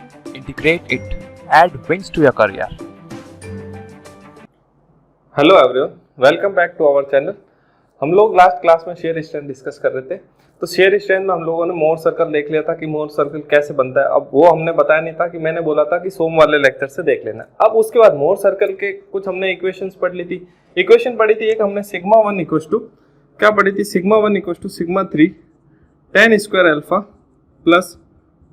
integrate it, add wins to your career. Hello everyone, welcome back to our channel. हम लोग last class में shear strength discuss कर रहे थे। तो शेयर स्ट्रेंथ में हम लोगों ने मोर सर्कल देख लिया था कि मोर सर्कल कैसे बनता है। अब वो हमने बताया नहीं था कि मैंने बोला था कि सोम वाले लेक्चर से देख लेना। अब उसके बाद मोर सर्कल के कुछ हमने इक्वेशंस पढ़ ली थी। इक्वेशन पढ़ी थी एक हमने सिग्मा वन इक्वल टू क्या पढ़ी थी, sigma one equal to sigma three tan square alpha plus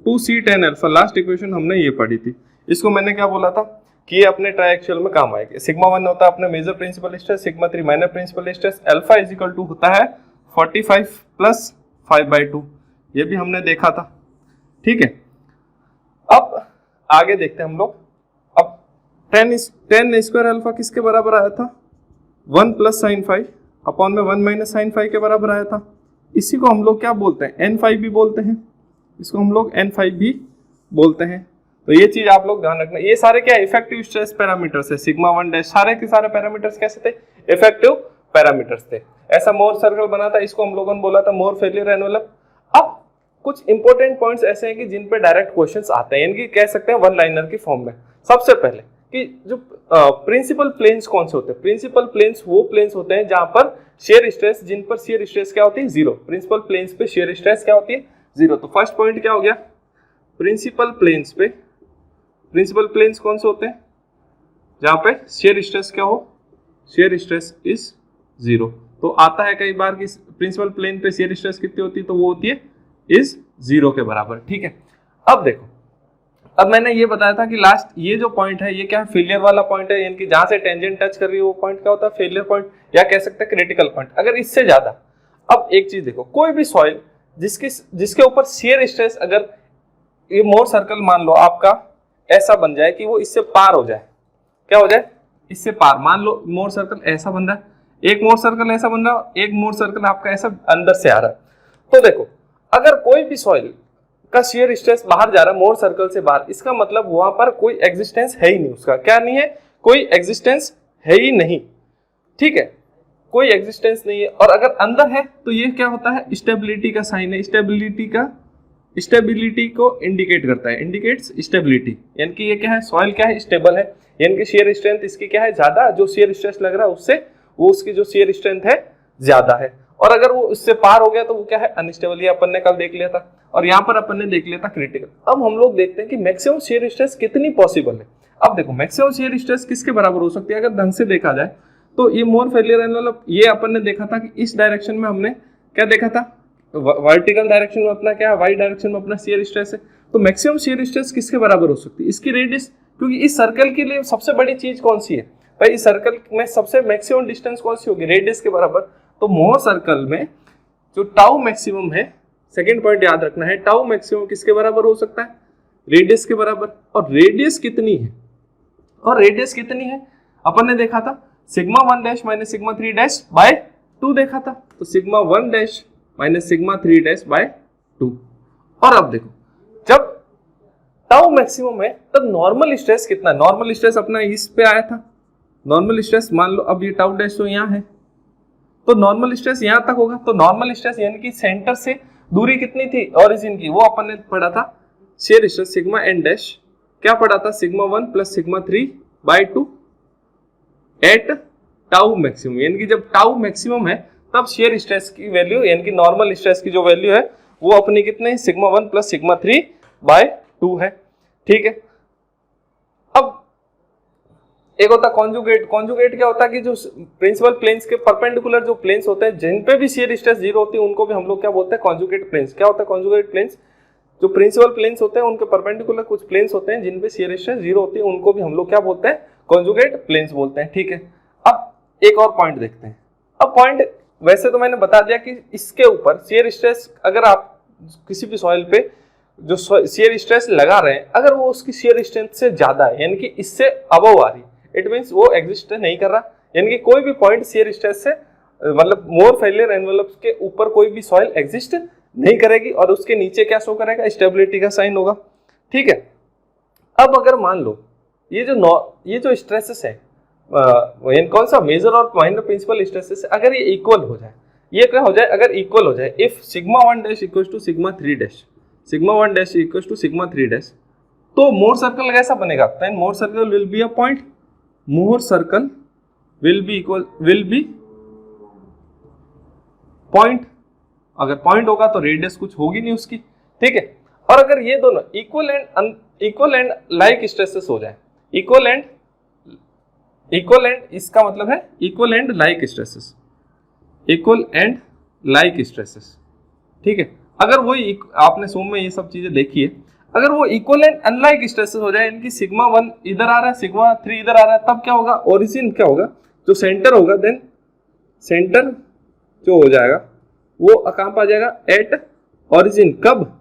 2c tan alpha. Last equation हमने ये पढ़ी थी। इसको मैंने क्या बोला था कि ये अपने ट्राइएक्सियल में काम आएगा। सिग्मा वन होता है अपने major principal stress, sigma three minor principal stress, alpha is equal to होता है 45 प्लस 5/2। ये भी हमने देखा था, ठीक है। अब आगे देखते हैं हम लोग। अब 10 स्क्वायर अल्फा किसके बराबर आया था, 1 प्लस साइन 5 अपॉन में 1 माइनस साइन 5 के बराबर आया था। इसी को हम लोग क्या बोलते हैं, n5 भी बोलते हैं। इसको हम लोग n5 भी बोलते हैं। तो ये चीज आप लोग ध्यान रखना। ये सारे क्या इफेक्टिव स्ट्रेस पैरामीटर्स है, सिग्मा वन डैश, सारे के सारे पैरामीटर्स कैसे थे, इफेक्टिव पैरामीटर्स थे। ऐसा मोर सर्कल बना था, इसको हम लोगों ने बोला था मोर फेलियर एनवेलप। अब कुछ इंपॉर्टेंट पॉइंट्स ऐसे हैं कि जिन पे डायरेक्ट क्वेश्चंस आते हैं, इनकी कह सकते हैं वन लाइनर की फॉर्म में। सबसे पहले कि जो प्रिंसिपल प्लेन्स कौन से होते हैं, प्रिंसिपल प्लेन्स वो प्लेन्स होते हैं जहां पर शेयर स्ट्रेस, जिन पर शेयर स्ट्रेस क्या होती है, जीरो। प्रिंसिपल प्लेन्स पे शेयर स्ट्रेस क्या होती है, जीरो। तो फर्स्ट पॉइंट क्या हो गया, प्रिंसिपल प्लेन्स पे, प्रिंसिपल प्लेन्स कौन से होते हैं जहां पे शेयर स्ट्रेस क्या हो, शेयर स्ट्रेस इज जीरो। तो आता है कई बार कि प्रिंसिपल प्लेन पे शेयर स्ट्रेस कितनी होती है, तो वो होती है इज जीरो के बराबर, ठीक है। अब देखो, अब मैंने ये बताया था कि लास्ट ये जो पॉइंट है ये क्या है, फेलियर वाला पॉइंट है, यानी कि जहां से टेंजेंट टच कर रही है वो पॉइंट क्या होता है, फेलियर पॉइंट, या कह सकते हैं क्रिटिकल पॉइंट। अगर इससे ज्यादा, अब एक चीज देखो, कोई भी सॉइल जिसके ऊपर शेयर स्ट्रेस, अगर ये मोर सर्कल मान लो आपका ऐसा बन जाए कि वो इससे पार हो जाए, क्या हो जाए, इससे पार। मान लो मोर सर्कल ऐसा बन रहा है, एक मोर सर्कल ऐसा बन रहा है, एक मोर सर्कल आपका ऐसा अंदर से आ रहा है। तो देखो, अगर कोई भी सॉइल का शेयर स्ट्रेस बाहर जा रहा है मोर सर्कल से बाहर, इसका मतलब वहां पर कोई एग्जिस्टेंस है ही नहीं, उसका क्या नहीं है, कोई एग्जिस्टेंस है ही नहीं, ठीक है, कोई एग्जिस्टेंस नहीं है। और अगर अंदर है तो ये क्या होता है, स्टेबिलिटी का साइन है, स्टेबिलिटी को इंडिकेट करता है, इंडिकेट्स स्टेबिलिटी, यानी कि ये क्या है, सॉइल क्या है, स्टेबल है, यानी कि शेयर स्ट्रेंथ इसकी क्या है, ज्यादा। जो शेयर स्ट्रेस लग रहा है उससे वो उसकी जो शेयर स्ट्रेंथ है ज्यादा है। और अगर वो इससे पार हो गया तो वो क्या है, अनस्टेबल। ये अपन ने कल देख लिया था, और यहाँ पर अपन ने देख लिया था क्रिटिकल। अब हम लोग देखते हैं कि मैक्सिमम शेयर स्ट्रेस कितनी पॉसिबल है। अब देखो, मैक्सिमम शेयर स्ट्रेस किसके बराबर हो सकती है, अगर ढंग से देखा जाए तो ये मोर फेलियर एनवेलप, ये अपन ने देखा था कि इस डायरेक्शन में हमने क्या देखा था, वर्टिकल डायरेक्शन में अपना क्या है, वाई डायरेक्शन में अपना शेयर स्ट्रेस है। तो मैक्सिमम शेयर स्ट्रेस किसके बराबर हो सकती है, इसकी रेडियस। क्योंकि इस सर्कल के लिए सबसे बड़ी चीज कौन सी है भाई, इस सर्कल में सबसे मैक्सिमम डिस्टेंस कौन सी होगी, रेडियस के बराबर। तो मोर सर्कल में जो टाउ मैक्सिमम है, सेकेंड पॉइंट याद रखना है, टाउ मैक्सिमम किसके बराबर हो सकता है, रेडियस के बराबर। और रेडियस कितनी है, और रेडियस कितनी है अपन ने देखा था, sigma one dash minus sigma three dash by 2 देखा था। तो sigma one dash minus sigma three dash by 2। और अब देखो, जब टाउ मैक्सिमम है तब नॉर्मल स्ट्रेस कितना, नॉर्मल स्ट्रेस अपना इस पे आया था, नॉर्मल स्ट्रेस मान लो, अब ये टाउ डैश तो यहाँ है, तो नॉर्मल स्ट्रेस यहाँ तक होगा। तो नॉर्मल स्ट्रेस यानी कि सेंटर से दूरी कितनी थी, ओरिजिन की, वो अपन ने पढ़ा था shear stress sigma n dash, क्या पढ़ा था, sigma one plus sigma three by 2 at tau maximum. यानी कि जब टाउ मैक्सिमम है तब शेयर स्ट्रेस की वैल्यू, यानी कि नॉर्मल स्ट्रेस की जो वैल्यू है वो अपनी कितने, sigma one plus sigma three by 2 है, ठीक है। अब एक होता कॉन्जुगेट। कॉन्जुगेट क्या होता है कि जो प्रिंसिपल प्लेन्स के परपेंडिकुलर जो प्लेन्स होते हैं जिन पे भी शेयर स्ट्रेस जीरो होती है, उनको भी हम लोग क्या बोलते हैं, कॉन्जुगेट प्लेन्स। क्या होता है कॉन्जुगेट प्लेन्स, जो प्रिंसिपल प्लेन्स होते हैं उनके परपेंडिकुलर कुछ प्लेन्स होते हैं जिन पे शेयर स्ट्रेस जीरो होती है, उनको भी हम लोग क्या बोलते हैं, कॉन्जुगेट प्लेन्स बोलते हैं, ठीक है। अब एक और पॉइंट देखते हैं। अब पॉइंट वैसे तो मैंने बता दिया कि इसके ऊपर शेयर स्ट्रेस, अगर आप किसी भी सॉइल पे जो शेयर स्ट्रेस लगा रहे हैं, अगर वो उसकी शेयर स्ट्रेंथ से ज्यादा है, यानी कि इससे अबव आ रही, इट मींस वो एग्जिस्ट नहीं कर रहा, यानी कि कोई भी पॉइंट शेयर स्ट्रेस से, मतलब मोर फेलियर एनवेलप्स के ऊपर कोई भी सॉइल एग्जिस्ट नहीं करेगी, और उसके नीचे क्या शो करेगा, स्टेबिलिटी का साइन होगा, ठीक है। अब अगर मान लो ये जो स्ट्रेसेस है, कौन सा मेजर और माइनर प्रिंसिपल स्ट्रेसेस, अगर ये इक्वल हो जाए, ये क्या हो जाए, अगर इक्वल हो जाए, if sigma one dash equal to sigma three dash, sigma one dash equal to sigma three dash, तो मोर सर्कल कैसा बनेगा, then Mohr circle will be a point, Mohr circle will be point. अगर point होगा तो radius कुछ होगी नहीं उसकी, ठीक है। और अगर ये दोनों इक्वल एंड लाइक स्ट्रेसेस हो जाए, इक्वल एंड इसका मतलब है equal and like stresses, equal and like stresses, ठीक है। अगर वही आपने सूम में ये सब चीजें देखी है, अगर वो इक्वल एंड अनलाइक स्ट्रेसेस हो जाए, इनकी सिग्मा 1 इधर आ रहा है, सिग्मा 3 इधर आ रहा है, तब क्या होगा, ओरिजिन क्या होगा, जो सेंटर होगा, देन सेंटर जो हो जाएगा वो कहां पर आ जाएगा, एट ओरिजिन। कब,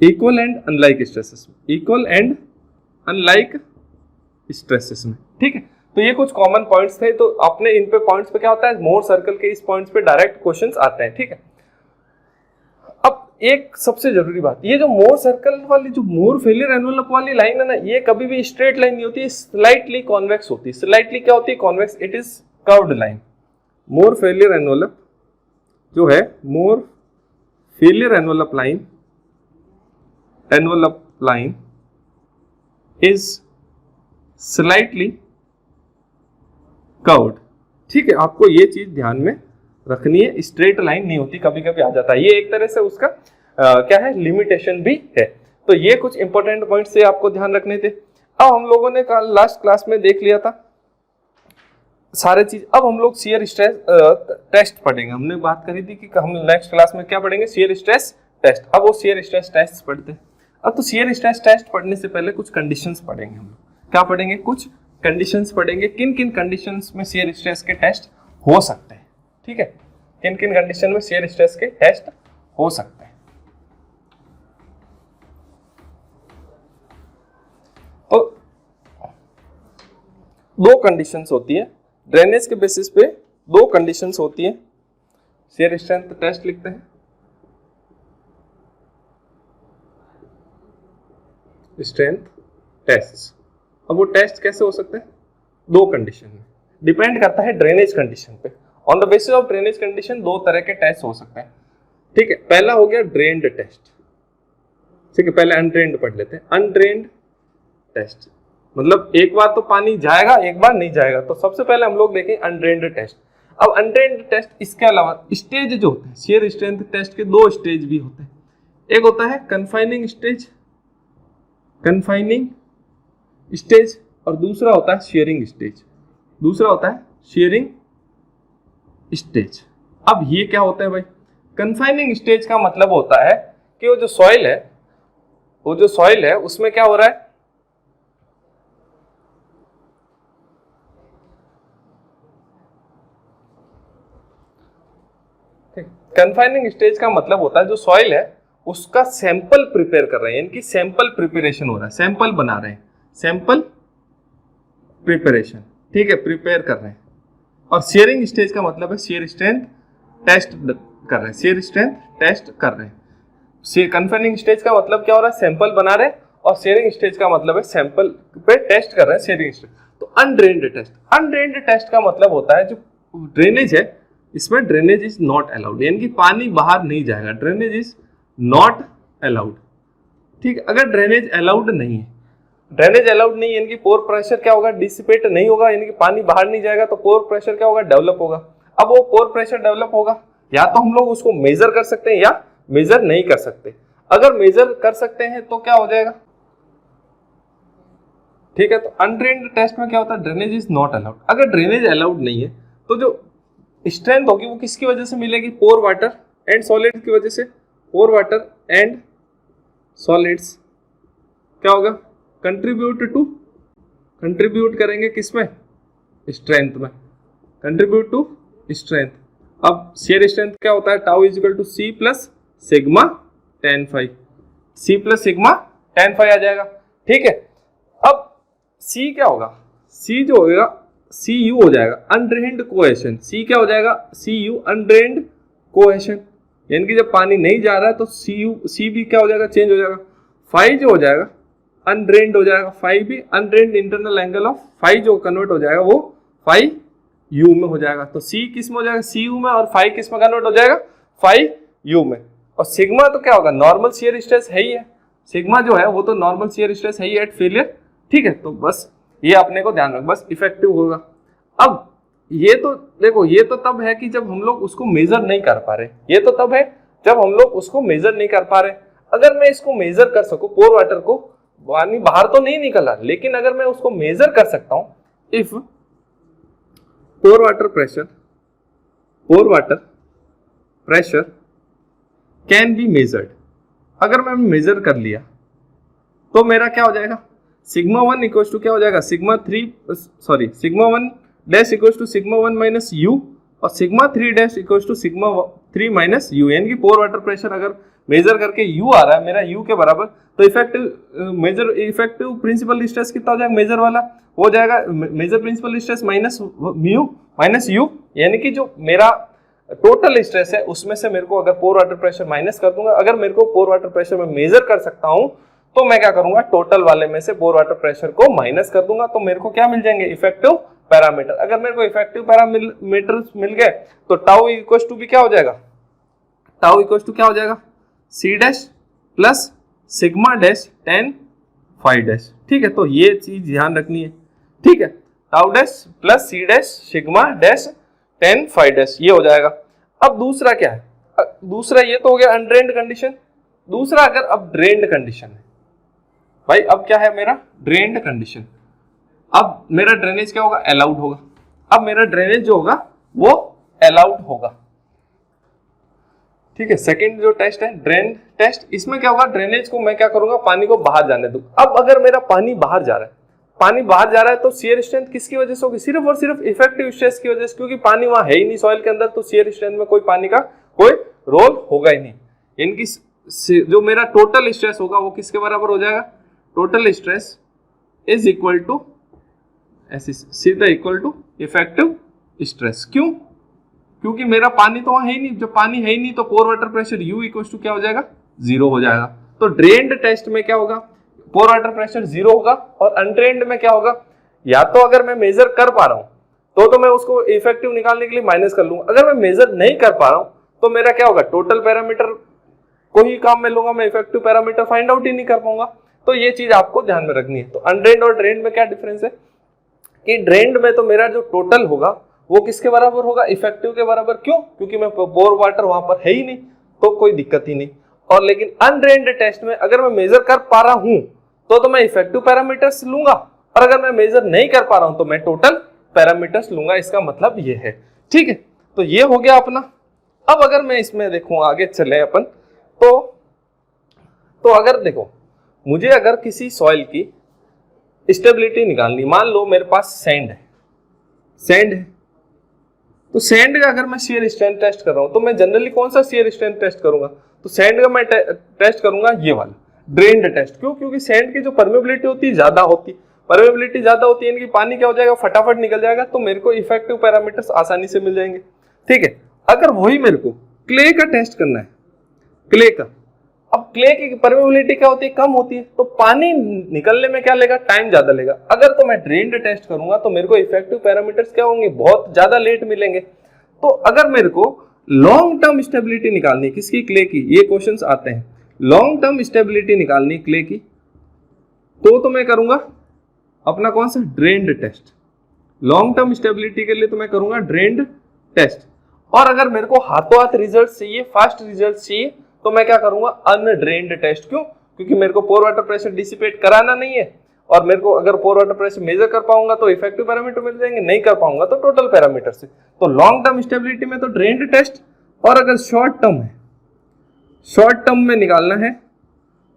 इक्वल एंड अनलाइक स्ट्रेसेस में, इक्वल एंड अनलाइक स्ट्रेसेस में, ठीक है। तो ये कुछ कॉमन पॉइंट्स थे, तो अपने इन पे पॉइंट्स पे क्या होता है, मोर सर्कल के इस पॉइंट्स पे डायरेक्ट क्वेश्चंस आते हैं, ठीक है। अब एक सबसे जरूरी बात, ये जो मोर सर्कल वाली, जो मोर फेलियर एनवेलप वाली लाइन है ना, ये कभी भी स्ट्रेट लाइन नहीं होती है, स्लाइटली कॉन्वेक्स होती है। स्लाइटली क्या होती है, convex, it is curved line. Mohr failure envelope जो है, Mohr failure envelope line is slightly curved, ठीक है। आपको ये चीज ध्यान में रखनी है, स्ट्रेट लाइन नहीं होती, कभी कभी आ जाता है, ये एक तरह से उसका क्या है, लिमिटेशन भी है। तो ये कुछ इंपॉर्टेंट पॉइंट्स से आपको ध्यान रखने थे। अब हम लोगों ने कल लास्ट क्लास में देख लिया था सारे चीज। अब हम लोग शियर स्ट्रेस टेस्ट पढ़ेंगे। हमने बात करी थी कि हम नेक्स्ट क्लास में क्या पढ़ेंगे, शियर स्ट्रेस टेस्ट। अब वो शियर स्ट्रेस टेस्ट पढ़ते हैं। अब तो शियर स्ट्रेस टेस्ट पढ़ने से पहले कुछ कंडीशंस पढ़ेंगे हम लोग। क्या पढ़ेंगे, कुछ कंडीशंस पढ़ेंगे, किन किन कंडीशंस में शियर स्ट्रेस के टेस्ट हो सकते हैं, ठीक है। किन किन कंडीशन में शियर स्ट्रेस के टेस्ट हो सकते हैं। तो दो कंडीशंस होती है ड्रेनेज के बेसिस पे, दो कंडीशंस होती है। शियर स्ट्रेंथ टेस्ट लिखते हैं, स्ट्रेंथ टेस्ट। अब वो टेस्ट कैसे हो सकते हैं, दो कंडीशन में, डिपेंड करता है ड्रेनेज कंडीशन पे। On the basis of drainage condition दो तरह के टेस्ट हो सकते हैं, ठीक है। पहला हो गया ड्रेन्ड टेस्ट, ठीक है। पहले अनड्रेन्ड पढ़ लेते हैं। अनड्रेन्ड टेस्ट मतलब एक बार तो पानी जाएगा, एक बार नहीं जाएगा। तो सबसे पहले हम लोग देखें अनड्रेन्ड टेस्ट। अब अनड्रेन्ड टेस्ट, इसके अलावा स्टेज जो होते हैं शियर स्ट्रेंथ टेस्ट के, दो स्टेज भी होते हैं। एक होता है कन्फाइनिंग स्टेज, कन्फाइनिंग स्टेज, और दूसरा होता है शेयरिंग स्टेज, दूसरा होता है शेयरिंग स्टेज। अब ये क्या होता है भाई, कन्फाइनिंग स्टेज का मतलब होता है कि वो जो सॉइल है उसमें क्या हो रहा है, कन्फाइनिंग स्टेज का मतलब होता है जो सॉइल है उसका सैंपल प्रिपेयर कर रहे हैं, यानी कि सैंपल प्रिपरेशन हो रहा है, सैंपल बना रहे हैं, सैंपल प्रिपरेशन, ठीक है, प्रिपेयर कर रहे हैं। और शेयरिंग स्टेज का मतलब है शेयर स्ट्रेंथ टेस्ट कर रहे हैं, शेयर स्ट्रेंथ टेस्ट कर रहे हैं। कन्फाइनिंग स्टेज का मतलब क्या हो रहा है, सैंपल बना रहे हैं, और शेयरिंग स्टेज का मतलब है सैंपल पे टेस्ट कर रहे हैं, शेयरिंग स्टेज। तो अनड्रेन्ड टेस्ट, अनड्रेन्ड टेस्ट का मतलब होता है जो ड्रेनेज है इसमें ड्रेनेज इज नॉट अलाउड, यानी कि पानी बाहर नहीं जाएगा, ड्रेनेज इज नॉट अलाउड, ठीक है। अगर ड्रेनेज अलाउड नहीं है, ड्रेनेज अलाउड नहीं, यानी कि पोर प्रेशर क्या होगा, डिसिपेट नहीं होगा, यानी कि पानी बाहर नहीं जाएगा, तो पोर प्रेशर क्या होगा, डेवलप होगा। अब वो पोर प्रेशर डेवलप होगा, या तो हम लोग उसको मेजर कर सकते हैं या मेजर नहीं कर सकते। अगर मेजर कर सकते हैं तो क्या हो जाएगा, ठीक है। तो अनड्रेन्ड टेस्ट में क्या होता है, ड्रेनेज इज नॉट अलाउड। अगर ड्रेनेज अलाउड नहीं है तो जो स्ट्रेंथ होगी वो किसकी वजह से मिलेगी, पोर वाटर एंड सॉलिड्स की वजह से। पोर वाटर एंड सॉलिड्स क्या होगा, कंट्रीब्यूट करेंगे किसमें, स्ट्रेंथ में, कंट्रीब्यूट टू स्ट्रेंथ। अब शेयर स्ट्रेंथ क्या होता है, tau is equal to C plus sigma tan phi, C plus sigma tan phi आ जाएगा, ठीक है। अब सी क्या होगा, सी जो होगा सी यू हो जाएगा, अनड्रेन्ड कोहेशन। सी क्या हो जाएगा, सी यू अनड्रेन्ड कोहेशन, यानी कि जब पानी नहीं जा रहा है तो सी भी क्या हो जाएगा, चेंज हो जाएगा। फाई जो हो जाएगा अनड्रेन्ड हो जाएगा, फाई भी अनड्रेन्ड, इंटरनल एंगल ऑफ फाई जो कन्वर्ट हो जाएगा वो फाई यू में हो जाएगा। तो सी किस में हो जाएगा, सी यू में, और फाई किस में कन्वर्ट हो जाएगा, फाई यू में। और सिग्मा तो क्या होगा, नॉर्मल शियर स्ट्रेस है ही है, सिग्मा जो है वो तो नॉर्मल शियर स्ट्रेस है ही एट फेलियर, ठीक है। तो बस ये अपने को ध्यान रख, बस इफेक्टिव होगा। अब ये तो देखो, ये तो तब है कि जब हम लोग उसको मेजर नहीं कर पा रहे, ये तो तब है जब हम लोग उसको मेजर नहीं कर पा रहे। अगर मैं इसको मेजर कर सकूं, पोर वाटर को, पानी बाहर तो नहीं निकला, लेकिन अगर मैं उसको मेजर कर सकता हूं, if pore water pressure can be measured, अगर मैं मेजर कर लिया तो मेरा क्या हो जाएगा, सिग्मा 1 इक्वल टू क्या हो जाएगा, sigma 1 dash equal to sigma 1 minus U, और sigma 3 dash equal to sigma 3 minus you. यानी कि पोर वाटर प्रेशर अगर मेजर करके यू आ रहा है मेरा यू के बराबर, तो इफेक्टिव प्रिंसिपल स्ट्रेस कितना हो जाएगा, मेजर वाला हो जाएगा major principal stress minus mu minus you. यानी कि जो मेरा टोटल स्ट्रेस है उसमें से मेरे को अगर पोर वाटर प्रेशर माइनस कर दूंगा, अगर मेरे को पोर वाटर प्रेशर में मेजर कर सकता हूं तो मैं क्या करूंगा, टोटल वाले में से पोर वाटर प्रेशर को माइनस कर दूंगा, तो मेरे को क्या मिल जाएंगे, इफेक्टिव पैरामीटर। अगर मेरे को इफेक्टिव पैरामीटर मिल गए तो टाउ इक्वल टू भी क्या हो जाएगा, टाउ इक्वल टू क्या हो जाएगा, c dash plus sigma dash tan phi dash, ठीक है। तो ये चीज ध्यान रखनी है, ठीक है। Tau dash plus c dash sigma dash tan phi dash, ये हो जाएगा। अब दूसरा क्या है, दूसरा ये तो हो गया अनड्रेन्ड कंडीशन। दूसरा अगर अब ड्रेन्ड कंडीशन है भाई, अब क्या है मेरा ड्रेन्ड कंडीशन, अब मेरा ड्रेनेज क्या होगा, अलाउड होगा। अब मेरा ड्रेनेज जो होगा वो अलाउड होगा, ठीक है। सेकंड जो टेस्ट है ड्रेन टेस्ट, इसमें क्या होगा, ड्रेनेज को मैं क्या करूंगा, पानी को बाहर जाने दूं। अब अगर मेरा पानी बाहर जा रहा है, पानी बाहर जा रहा है तो शियर स्ट्रेंथ किसकी वजह से होगी, सिर्फ और सिर्फ इफेक्टिव स्ट्रेस की वजह से, क्योंकि पानी वहां है ही नहीं सॉइल के अंदर, तो शियर स्ट्रेंथ में कोई पानी का कोई रोल होगा ही नहीं। इनकी जो मेरा टोटल स्ट्रेस होगा वो किसके बराबर हो जाएगा, total stress is equal to सीधा इक्वल टू इफेक्टिव स्ट्रेस। क्यों, क्योंकि मेरा पानी तो वहां है ही नहीं, जब पानी है ही नहीं तो pore water pressure U equal to क्या हो जाएगा, 0 हो जाएगा। तो ड्रेन्ड टेस्ट में क्या होगा, पोर वाटर प्रेशर 0 होगा, और अनड्रेन्ड में क्या होगा, या तो अगर मैं मेजर कर पा रहा हूं तो मैं उसको इफेक्टिव निकालने के लिए माइनस कर लूंगा, अगर मैं मेजर नहीं कर पा रहा हूं तो मेरा क्या होगा, टोटल पैरामीटर को ही काम में लूंगा, मैं इफेक्टिव पैरामीटर फाइंड आउट ही नहीं कर पाऊंगा। तो ये चीज आपको ध्यान में रखनी है। तो अनड्रेन्ड और ड्रेन्ड में क्या डिफरेंस है कि ड्रेन्ड में तो मेरा जो टोटल होगा वो किसके बराबर होगा, इफेक्टिव के बराबर। क्यों, क्योंकि मैं पोर वाटर वहां पर है ही नहीं, तो कोई दिक्कत ही नहीं। और लेकिन अनड्रेन्ड टेस्ट में अगर मैं मेजर कर पा रहा हूं तो मैं इफेक्टिव पैरामीटर्स लूंगा, और अगर मैं मेजर नहीं कर पा रहा हूं तो मैं टोटल पैरामीटर्स लूंगा। इसका मतलब ये है, ठीक है। तो ये हो गया अपना। अब अगर मैं इसमें देखूं, आगे चले अपन, तो अगर देखो, मुझे अगर किसी सॉइल की स्टेबिलिटी निकालनी, मान लो मेरे पास सैंड है, तो सैंड का अगर मैं शियर स्ट्रेंथ टेस्ट कर रहा हूं तो मैं जनरली कौन सा शियर स्ट्रेंथ टेस्ट करूंगा, तो सैंड का मैं टेस्ट करूंगा ये वाला ड्रेन्ड टेस्ट। क्यों, क्योंकि सैंड की जो परमेबिलिटी होती है ज्यादा होती है, यानी कि पानी क्या हो जाएगा, फटाफट निकल जाएगा, तो मेरे को इफेक्टिव पैरामीटर्स आसानी से मिल जाएंगे, ठीक है। अगर वही मेरे को क्ले का टेस्ट करना है, क्ले का, अब क्ले की परमेबिलिटी क्या होती है, कम होती है, तो पानी निकलने में क्या लेगा, टाइम ज्यादा लेगा। अगर तो मैं ड्रेन्ड टेस्ट करूंगा तो मेरे को इफेक्टिव पैरामीटर्स क्या होंगे, बहुत ज्यादा लेट मिलेंगे। तो अगर मेरे को लॉन्ग टर्म स्टेबिलिटी निकालनी है किसकी, क्ले की, ये क्वेश्चंस आते हैं, लॉन्ग टर्म स्टेबिलिटी निकालनी क्ले की, तो मैं करूंगा अपना कौन सा, drained test. Long term stability के लिए तो मैं करूंगा ड्रेन्ड टेस्ट। और अगर मेरे को हाथों हाथ रिजल्ट चाहिए, फास्ट रिजल्ट चाहिए, तो मैं क्या करूंगा, अनड्रेन्ड टेस्ट। क्यों, क्योंकि मेरे को पोर वाटर प्रेशर डिसिपेट कराना नहीं है, और मेरे को अगर पोर वाटर प्रेशर मेजर कर पाऊंगा तो इफेक्टिव पैरामीटर मिल जाएंगे, नहीं कर पाऊंगा तो टोटल पैरामीटर से। तो लॉन्ग टर्म स्टेबिलिटी में तो ड्रेन्ड टेस्ट, और अगर शॉर्ट टर्म में निकालना है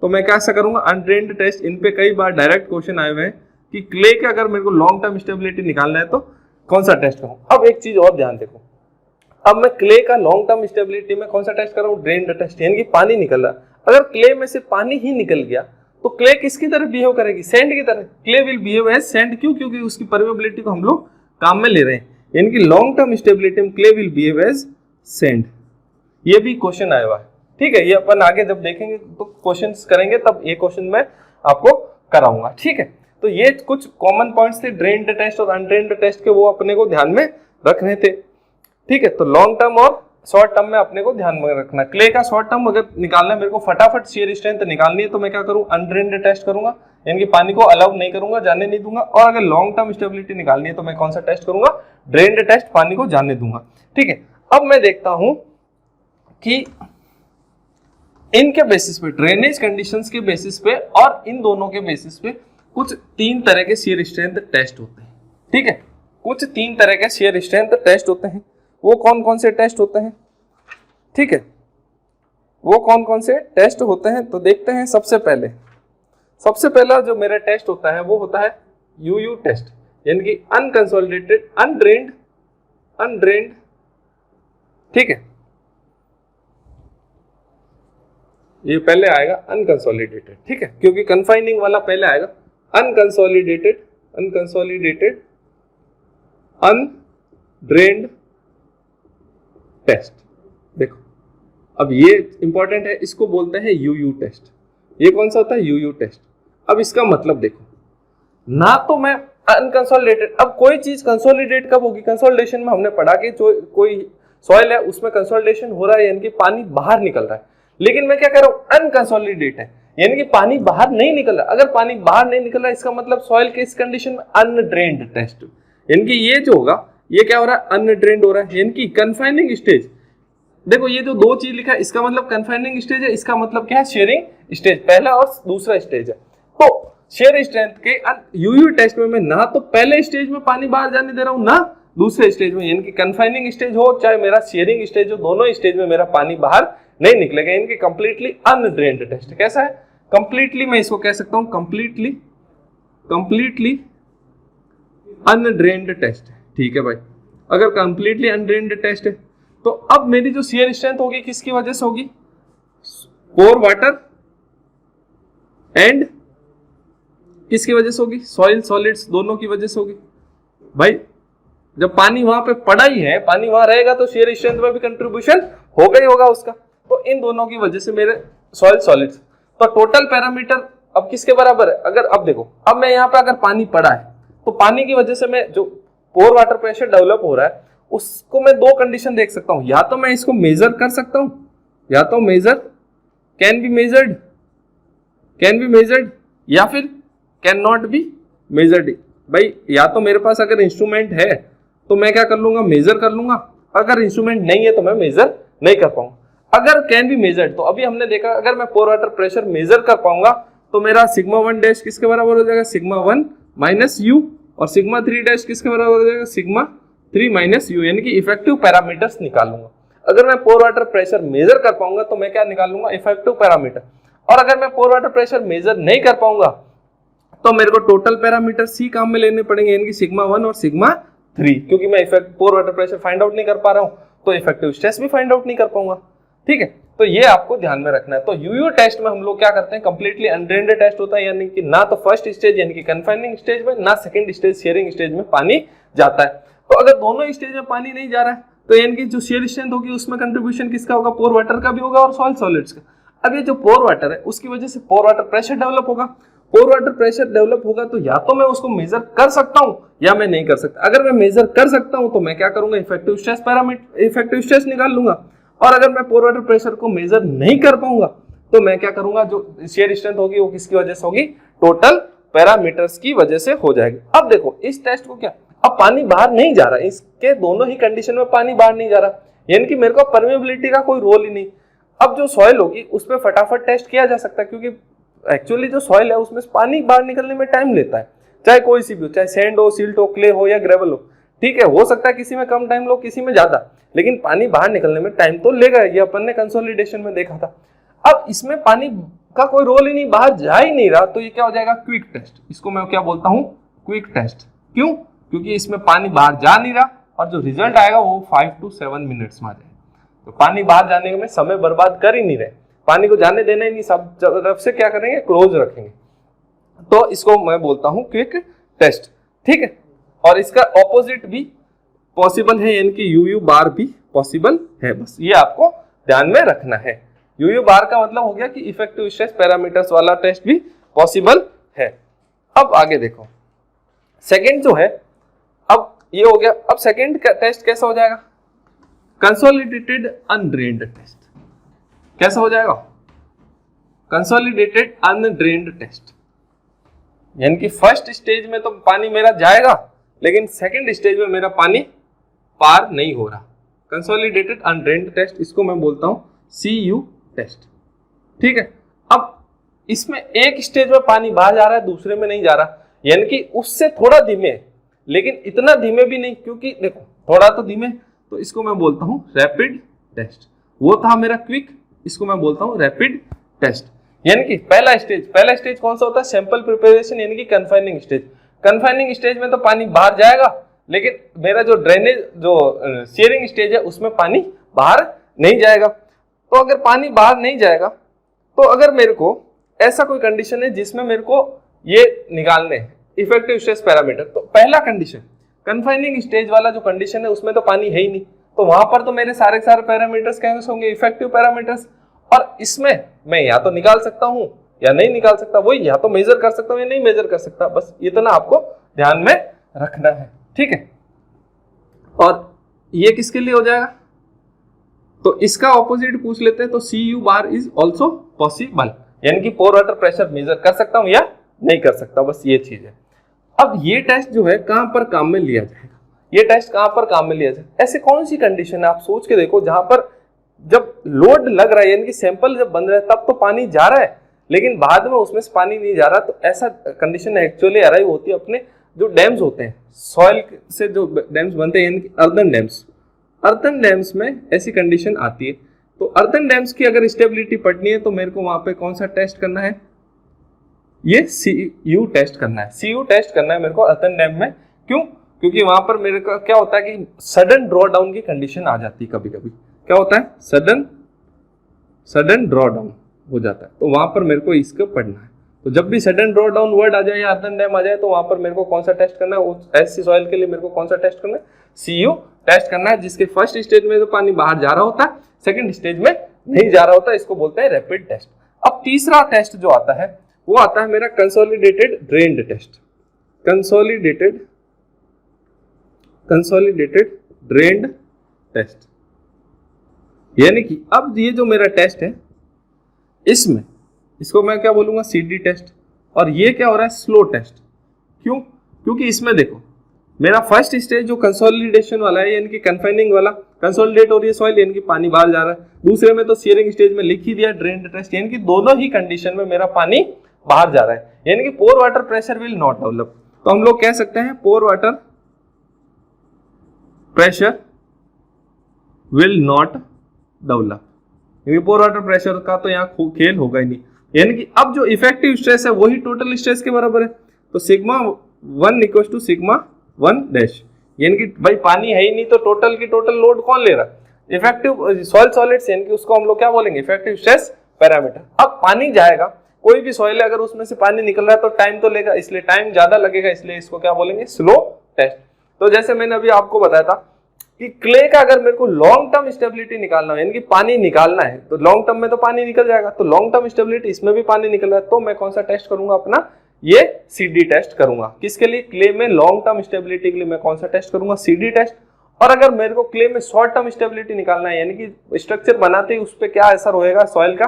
तो मैं कैसा करूंगा, अनड्रेन्ड टेस्ट। इन पे कई बार डायरेक्ट क्वेश्चन आए हुए हैं कि क्ले के अगर मेरे को लॉन्ग टर्म स्टेबिलिटी निकालना है तो कौन सा टेस्ट करूं। अब एक चीज और ध्यान देखो, अब मैं क्ले का लॉन्ग टर्म स्टेबिलिटी में कौन सा टेस्ट कर रहा हूं, ड्रेन्ड टेस्ट, यानी कि पानी निकल रहा है। अगर क्ले में से पानी ही निकल गया तो क्ले किसकी तरह बिहेव करेगी, सैंड की तरह। Clay will behave as sand, क्यों, क्योंकि उसकी परमेबिलिटी को हम लोग काम में ले रहे हैं, यानी कि लॉन्ग टर्म स्टेबिलिटी में clay will behave as sand. ये भी क्वेश्चन आया हुआ है, ठीक है। ये अपन आगे जब देखेंगे तो क्वेश्चंस करेंगे तब ये क्वेश्चन मैं आपको कराऊंगा, ठीक है। तो ये कुछ कॉमन पॉइंट्स थे ड्रेन्ड टेस्ट और अनड्रेन्ड टेस्ट के, वो अपने को ध्यान में रखने थे, ठीक है। तो लॉन्ग टर्म और शॉर्ट टर्म में अपने को ध्यान में रखना। क्ले का शॉर्ट टर्म अगर निकालना है मेरे को, फटाफट शियर स्ट्रेंथ निकालनी है, तो मैं क्या करूं, अनड्रेन्ड टेस्ट करूंगा, यानी कि पानी को अलाउ नहीं करूंगा, जाने नहीं दूंगा। और अगर लॉन्ग टर्म स्टेबिलिटी निकालनी है तो मैं कौन सा टेस्ट करूंगा, ड्रेन्ड टेस्ट, पानी को जाने दूंगा। ठीक है, अब मैं देखता हूं कि इनके बेसिस पे, ड्रेनेज कंडीशंस के बेसिस पे और इन दोनों के बेसिस पे कुछ 3 तरह के शियर स्ट्रेंथ टेस्ट होते हैं। ठीक है, कुछ 3 तरह के शियर स्ट्रेंथ टेस्ट होते हैं। वो कौन कौन से टेस्ट होते हैं, ठीक है, वो कौन कौन से टेस्ट होते हैं तो देखते हैं। सबसे पहला जो मेरा टेस्ट होता है वो होता है यूयू टेस्ट, यानी कि अनकंसोलिडेटेड अनड्रेन्ड। ठीक है, ये पहले आएगा अनकंसोलिडेटेड। ठीक है, क्योंकि कन्फाइनिंग वाला पहले आएगा। Unconsolidated undrained test. देखो अब ये इंपॉर्टेंट है, इसको बोलते हैं यूयू टेस्ट। ये कौन सा होता है, यूयू टेस्ट। अब इसका मतलब देखो, ना तो मैं अनकंसोलिडेटेड, अब कोई चीज कंसोलिडेट कब होगी, कंसोलिडेशन में हमने पढ़ा कि जो कोई सॉइल है उसमें कंसोलिडेशन हो रहा है, यानी कि पानी बाहर निकल रहा है। लेकिन मैं क्या कर रहा हूं, अनकंसोलिडेट है, यानी कि पानी बाहर नहीं निकल रहा। अगर पानी बाहर नहीं निकल रहा, इसका मतलब सॉइल के इस कंडीशन में अनड्रेन्ड टेस्ट, यानी कि ये जो होगा ये क्या हो रहा है, अनड्रेन्ड हो रहा है, यानी कि कन्फाइनिंग स्टेज। देखो ये जो 2 चीज लिखा है, इसका मतलब कन्फाइनिंग स्टेज है, इसका मतलब क्या है, शेयरिंग स्टेज, पहला और दूसरा स्टेज है। तो शेयर स्ट्रेंथ के यूयू टेस्ट में मैं ना तो पहले स्टेज में पानी बाहर जाने दे रहा हूं, ना दूसरे स्टेज में, यानी कि कन्फाइनिंग स्टेज हो चाहे मेरा शेयरिंग स्टेज हो, दोनों स्टेज में मेरा पानी बाहर नहीं निकलेगा, यानी कि कंप्लीटली अनड्रेन्ड टेस्ट। कैसा है, कंप्लीटली, मैं इसको कह सकता हूं कंप्लीटली अनड्रेन्ड टेस्ट। ठीक है भाई, अगर कंप्लीटली अनड्रेन्ड टेस्ट है तो अब मेरी जो शियर स्ट्रेंथ होगी किसकी वजह से होगी, पोर वाटर एंड किसकी वजह से होगी, सॉइल सॉलिड्स, दोनों की वजह से होगी। भाई जब पानी वहां पे पड़ा ही है, पानी वहां रहेगा तो शियर स्ट्रेंथ में भी कंट्रीब्यूशन होगा ही होगा उसका। तो इन दोनों की वजह से मेरे सॉइल सॉलिड्स, तो टोटल पैरामीटर अब किसके बराबर है, अगर अब देखो, अब मैं यहाँ पे अगर पानी पड़ा है तो पानी की वजह से मैं जो पोर वाटर प्रेशर डेवलप हो रहा है उसको मैं 2 कंडीशन देख सकता हूं, या तो मैं इसको मेजर कर सकता हूं, या तो मेजर कैन बी मेजर्ड या फिर कैन नॉट बी मेजर्ड। भाई या तो मेरे पास अगर इंस्ट्रूमेंट है तो मैं क्या कर लूंगा, मेजर कर लूंगा, अगर इंस्ट्रूमेंट नहीं है तो मैं मेजर नहीं कर पाऊंगा। अगर कैन बी मेजर्ड, तो अभी हमने देखा अगर मैं पोर वाटर प्रेशर मेजर कर पाऊंगा तो मेरा सिग्मा 1 डैश किसके बराबर हो जाएगा, सिग्मा 1 माइनस यू, और सिग्मा 3 डैश किसके बराबर हो जाएगा, सिग्मा 3 माइनस यू, यानी कि इफेक्टिव पैरामीटर्स निकालूंगा। अगर मैं पोर वाटर प्रेशर मेजर कर पाऊंगा तो मैं क्या निकालूंगा, इफेक्टिव पैरामीटर। और अगर मैं पोर वाटर प्रेशर मेजर नहीं कर पाऊंगा तो मेरे को टोटल पैरामीटर सी काम में लेने पड़ेंगे, यानी कि सिग्मा 1 और सिग्मा 3, क्योंकि मैं पोर वाटर प्रेशर फाइंड आउट नहीं कर पा रहा हूं तो इफेक्टिव स्ट्रेस भी फाइंड आउट नहीं कर पाऊंगा। ठीक है, तो ये आपको ध्यान में रखना है। तो यूयू टेस्ट में हम लोग क्या करते हैं, कंप्लीटली अनड्रेन्ड टेस्ट होता है, यानी कि ना तो फर्स्ट स्टेज यानी कि कन्फाइनिंग स्टेज में, ना सेकंड स्टेज शेयरिंग स्टेज में पानी जाता है। तो अगर दोनों स्टेज में पानी नहीं जा रहा है तो यानी कि जो शेयर स्ट्रेंथ होगी उसमें कंट्रीब्यूशन किसका होगा, पोर वाटर का भी होगा और सॉइल सॉलिड्स का। अब ये जो पोर वाटर है उसकी वजह से पोर वाटर प्रेशर डेवलप होगा। पोर वाटर प्रेशर डेवलप होगा तो या तो मैं उसको मेजर कर सकता हूं या मैं नहीं कर सकता। अगर मैं मेजर कर सकता हूं तो मैं क्या करूंगा, effective stress parameter, effective stress निकाल लूंगा। और अगर मैं पोर वाटर प्रेशर को मेजर नहीं कर पाऊंगा तो मैं क्या करूंगा, जो शेयर स्ट्रेंथ होगी वो किसकी वजह से होगी, टोटल पैरामीटर्स की वजह से हो जाएगी। अब देखो इस टेस्ट को क्या, अब पानी बाहर नहीं जा रहा, इसके दोनों ही कंडीशन में पानी बाहर नहीं जा रहा, यानी कि मेरे को परमेबिलिटी का कोई रोल ही नहीं। अब जो सॉइल होगी उस पर फटाफट टेस्ट किया जा सकता है, क्योंकि एक्चुअली जो सॉइल है उसमें पानी बाहर निकलने में टाइम लेता है, चाहे कोई सी भी हो, चाहे सैंड हो, सिल्ट हो, क्ले हो या ग्रेवल हो। ठीक है, हो सकता है किसी में कम टाइम लो, किसी में ज्यादा, लेकिन पानी बाहर निकलने में टाइम तो लेगा। ये अपन ने कंसोलिडेशन में देखा था। अब इसमें पानी का कोई रोल ही नहीं, बाहर जा ही नहीं रहा, तो ये क्या हो जाएगा, क्विक टेस्ट। इसको मैं क्या बोलता हूं, क्विक टेस्ट। क्यों, क्योंकि इसमें पानी बाहर जा नहीं रहा और जो रिजल्ट आएगा वो 5 to 7 मिनट्स में आ जाएगा। तो पानी बाहर जाने में समय बर्बाद कर ही नहीं रहे, पानी को जाने देना ही नहीं, सब तरफ से क्या करेंगे, क्लोज रखेंगे। तो इसको मैं बोलता हूं क्विक टेस्ट। ठीक है, और इसका ऑपोजिट भी पॉसिबल है, यानी कि यूयू बार भी पॉसिबल है। बस ये आपको ध्यान में रखना है। यूयू बार का मतलब हो गया कि इफेक्टिव स्ट्रेस पैरामीटर्स वाला टेस्ट भी पॉसिबल है। अब आगे देखो, सेकंड जो है, अब ये हो गया। अब सेकंड टेस्ट कैसा हो जाएगा, कंसोलिडेटेड अनड्रेन्ड टेस्ट। कैसा हो जाएगा? कंसोलिडेटेड अनड्रेन्ड टेस्ट, यानी कि फर्स्ट स्टेज में तो पानी मेरा जाएगा, लेकिन सेकंड स्टेज में मेरा पानी पार नहीं हो रहा। कंसोलिडेटेड अनड्रेन्ड टेस्ट, इसको मैं बोलता हूं CU टेस्ट। ठीक है, अब इसमें एक स्टेज में पानी बाहर जा रहा है, दूसरे में नहीं जा रहा, यानी कि उससे थोड़ा धीमे, लेकिन इतना धीमे भी नहीं, क्योंकि देखो थोड़ा तो धीमे, तो इसको मैं बोलता हूं रैपिड टेस्ट। वो था मेरा क्विक, इसको मैं बोलता हूं रैपिड टेस्ट। यानी कि पहला स्टेज कौन सा होता है? सैंपल प्रिपरेशन, यानी कि कन्फाइनिंग स्टेज। कन्फाइनिंग स्टेज में तो पानी बाहर जाएगा, लेकिन मेरा जो ड्रेनेज जो सीयरिंग स्टेज है उसमें पानी बाहर नहीं जाएगा। तो अगर पानी बाहर नहीं जाएगा, तो अगर मेरे को ऐसा कोई कंडीशन है जिसमें मेरे को ये निकालने इफेक्टिव स्ट्रेस पैरामीटर, तो पहला कंडीशन कन्फाइनिंग स्टेज वाला जो कंडीशन है उसमें तो पानी है ही नहीं, तो वहां पर तो मेरे सारे पैरामीटर्स कैसे होंगे? Effective parameters. और इसमें मैं या तो निकाल सकता हूं या नहीं निकाल सकता, वही या तो मेजर कर सकता हूं या नहीं मेजर कर सकता, बस इतना आपको ध्यान में रखना है। ठीक है, और ये किसके लिए हो जाएगा? तो इसका ऑपोजिट पूछ लेते हैं, तो CU bar is also possible, यानी कि पोर वाटर प्रेशर मेजर कर सकता हूं या नहीं कर सकता, बस ये चीज है। अब ये टेस्ट जो है कहां पर काम में लिया जाएगा? ये टेस्ट कहां पर काम में लिया जाएगा? ऐसे कौन सी कंडीशन है आप सोच के देखो, जहां पर जब लोड लग रहा है, यानी कि सैंपल जब बन रहा है, तब तो पानी जा रहा है, लेकिन बाद में उसमें से पानी नहीं जा रहा, तो ऐसा कंडीशन एक्चुअली अराइव होती है अपने जो डैम्स होते हैं, सॉइल से जो डैम्स बनते हैं, यानी कि अर्दन डैम्स। अर्दन डैम्स में ऐसी कंडीशन आती है। तो अर्दन डैम्स की अगर स्टेबिलिटी पढ़नी है, तो मेरे को वहां पे कौन सा टेस्ट करना है? ये CU टेस्ट करना है। CU टेस्ट करना है मेरे को अर्दन डैम में। क्यों? क्योंकि वहां पर मेरे को क्या होता है कि सडन ड्रॉ डाउन की कंडीशन आ जाती है, कभी कभी क्या होता है, सडन ड्रॉ डाउन हो जाता है, तो वहां पर मेरे को इसको पढ़ना है। तो जब भी सडन ड्रॉ डाउन वर्ड आ जाए या अर्दन डैम आ जाए, तो वहां पर मेरे को कौन सा टेस्ट करना है? ऐसी सॉइल के लिए मेरे को कौन सा टेस्ट करना है? CU टेस्ट करना है, जिसके फर्स्ट स्टेज में तो पानी बाहर जा रहा होता है, सेकंड स्टेज में नहीं जा रहा होता, इसको बोलते हैं रैपिड टेस्ट। अब तीसरा टेस्ट जो आता है, वो आता है मेरा consolidated drained test. Consolidated drained test, यानी कि अब ये जो मेरा टेस्ट है, इसमें इसको मैं क्या बोलूंगा? CD test. और ये क्या हो रहा है? Slow test. क्यों? क्योंकि इसमें देखो मेरा फर्स्ट स्टेज जो कंसोलिडेशन वाला है, यानी कि कन्फाइनिंग वाला, कंसोलिडेट हो रही है सॉइल, यानी कि पानी बाहर जा रहा है। दूसरे में तो सीयरिंग स्टेज में लिख ही दिया ड्रेन्ड टेस्ट, यानी कि दोनों ही कंडीशन में मेरा पानी बाहर जा रहा है, यानी कि pore water pressure will not develop. तो हम लोग कह सकते हैं pore water pressure will not develop, क्योंकि पोर वाटर प्रेशर का तो यहाँ खेल होगा ही नहीं। यानी कि अब जो इफेक्टिव स्ट्रेस है वही टोटल स्ट्रेस के बराबर है, तो sigma 1 equal to sigma 1 dash, यानी कि भाई पानी है ही नहीं, तो टोटल की टोटल लोड कौन ले रहा है? इफेक्टिव सॉइल सॉलिड्स, यानी कि उसको हम लोग क्या बोलेंगे? Effective stress parameter. अब पानी जाएगा, कोई भी सॉइल है, अगर उसमें से पानी निकल रहा है तो टाइम तो लेगा, इसलिए टाइम ज्यादा लगेगा, इसलिए इसको क्या बोलेंगे? Slow test. तो जैसे मैंने अभी आपको बताया था कि क्ले का अगर मेरे को लॉन्ग टर्म स्टेबिलिटी निकालना है, यानी कि पानी निकालना है, तो लॉन्ग टर्म में तो पानी निकल जाएगा, तो लॉन्ग टर्म स्टेबिलिटी इसमें भी पानी निकल रहा है, तो मैं कौन सा टेस्ट करूंगा? अपना ये CD टेस्ट करूंगा। किसके लिए? क्ले में लॉन्ग टर्म स्टेबिलिटी के लिए मैं कौन सा टेस्ट करूंगा? CD test. और अगर मेरे को क्ले में शॉर्ट टर्म स्टेबिलिटी निकालना है, यानी कि स्ट्रक्चर बनाते ही उस पर क्या असर होएगा सॉइल का,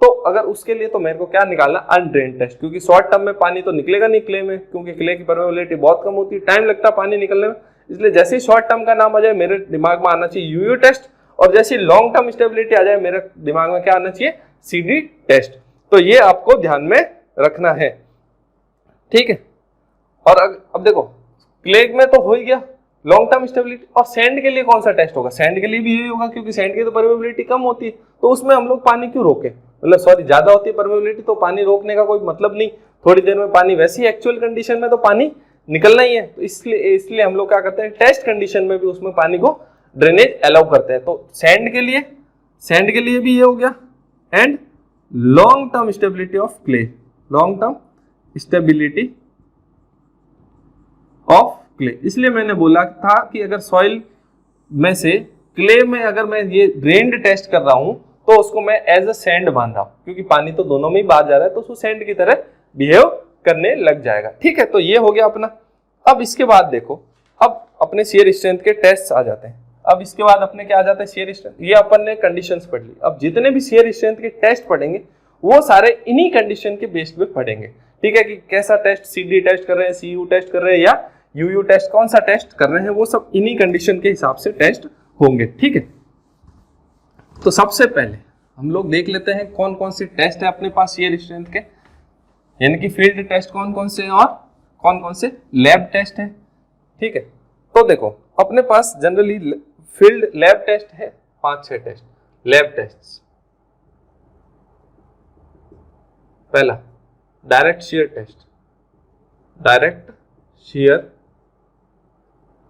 तो अगर उसके लिए तो मेरे को क्या निकालना? अनड्रेन्ड टेस्ट, क्योंकि शॉर्ट टर्म में पानी तो निकलेगा नहीं क्ले में, क्योंकि क्ले की परमेबिलिटी बहुत कम होती है, टाइम लगता है पानी निकलने में, इसलिए जैसे ही शॉर्ट टर्म का नाम आ जाए मेरे दिमाग में आना चाहिए UU टेस्ट, और जैसे लॉन्ग टर्म स्टेबिलिटी आ जाए मेरे दिमाग में क्या आना चाहिए? CD test. तो ये आपको ध्यान में रखना है, ठीक है। और अब देखो क्ले में तो हो ही गया लॉन्ग टर्म स्टेबिलिटी, और सैंड के लिए कौन सा टेस्ट होगा? सैंड के लिए भी यही होगा, क्योंकि सैंड की तो परमेबिलिटी कम होती है, तो उसमें हम लोग पानी क्यों रोके? मतलब सॉरी, ज्यादा होती है परमेबिलिटी, तो पानी रोकने का कोई मतलब नहीं, थोड़ी देर में पानी वैसी एक्चुअल कंडीशन में तो पानी निकलना ही है, तो इसलिए हम लोग क्या करते हैं? टेस्ट कंडीशन में भी उसमें पानी को ड्रेनेज अलाउ करते हैं। तो सैंड के लिए भी ये हो गया, and long term stability of clay, long term stability of clay. इसलिए मैंने बोला था कि अगर सॉइल में से क्ले में अगर मैं ये ड्रेन्ड टेस्ट कर रहा हूं, तो उसको मैं एज अ सैंड मान रहा हूं, क्योंकि पानी तो दोनों में ही बाहर जा रहा है, तो उसको सैंड की तरह बिहेव करने लग जाएगा, ठीक है। तो ये हो गया अपना। अब इसके बाद देखो, अब अपने शियर स्ट्रेंथ के टेस्ट आ जाते हैं। अब इसके बाद अपने क्या आ जाता है शियर स्ट्रेंथ, ये अपन ने कंडीशंस पढ़ ली। अब जितने भी शियर स्ट्रेंथ के टेस्ट पढ़ेंगे वो सारे इन्हीं कंडीशन के बेस पे पढ़ेंगे, ठीक है, कि कैसा टेस्ट, CD टेस्ट कर रहे हैं, CU टेस्ट कर रहे हैं या UU टेस्ट, कौन सा टेस्ट कर रहे हैं, वो सब इन्हीं कंडीशन के हिसाब से टेस्ट होंगे, ठीक है। तो सबसे पहले हम लोग देख लेते हैं कौन कौन से टेस्ट है अपने पास शियर स्ट्रेंथ के, यानी कि फील्ड टेस्ट कौन कौन से हैं और कौन कौन से लैब टेस्ट है, ठीक है। तो देखो अपने पास जनरली फील्ड लैब टेस्ट है 5-6 टेस्ट लैब टेस्ट। पहला direct shear test, direct shear,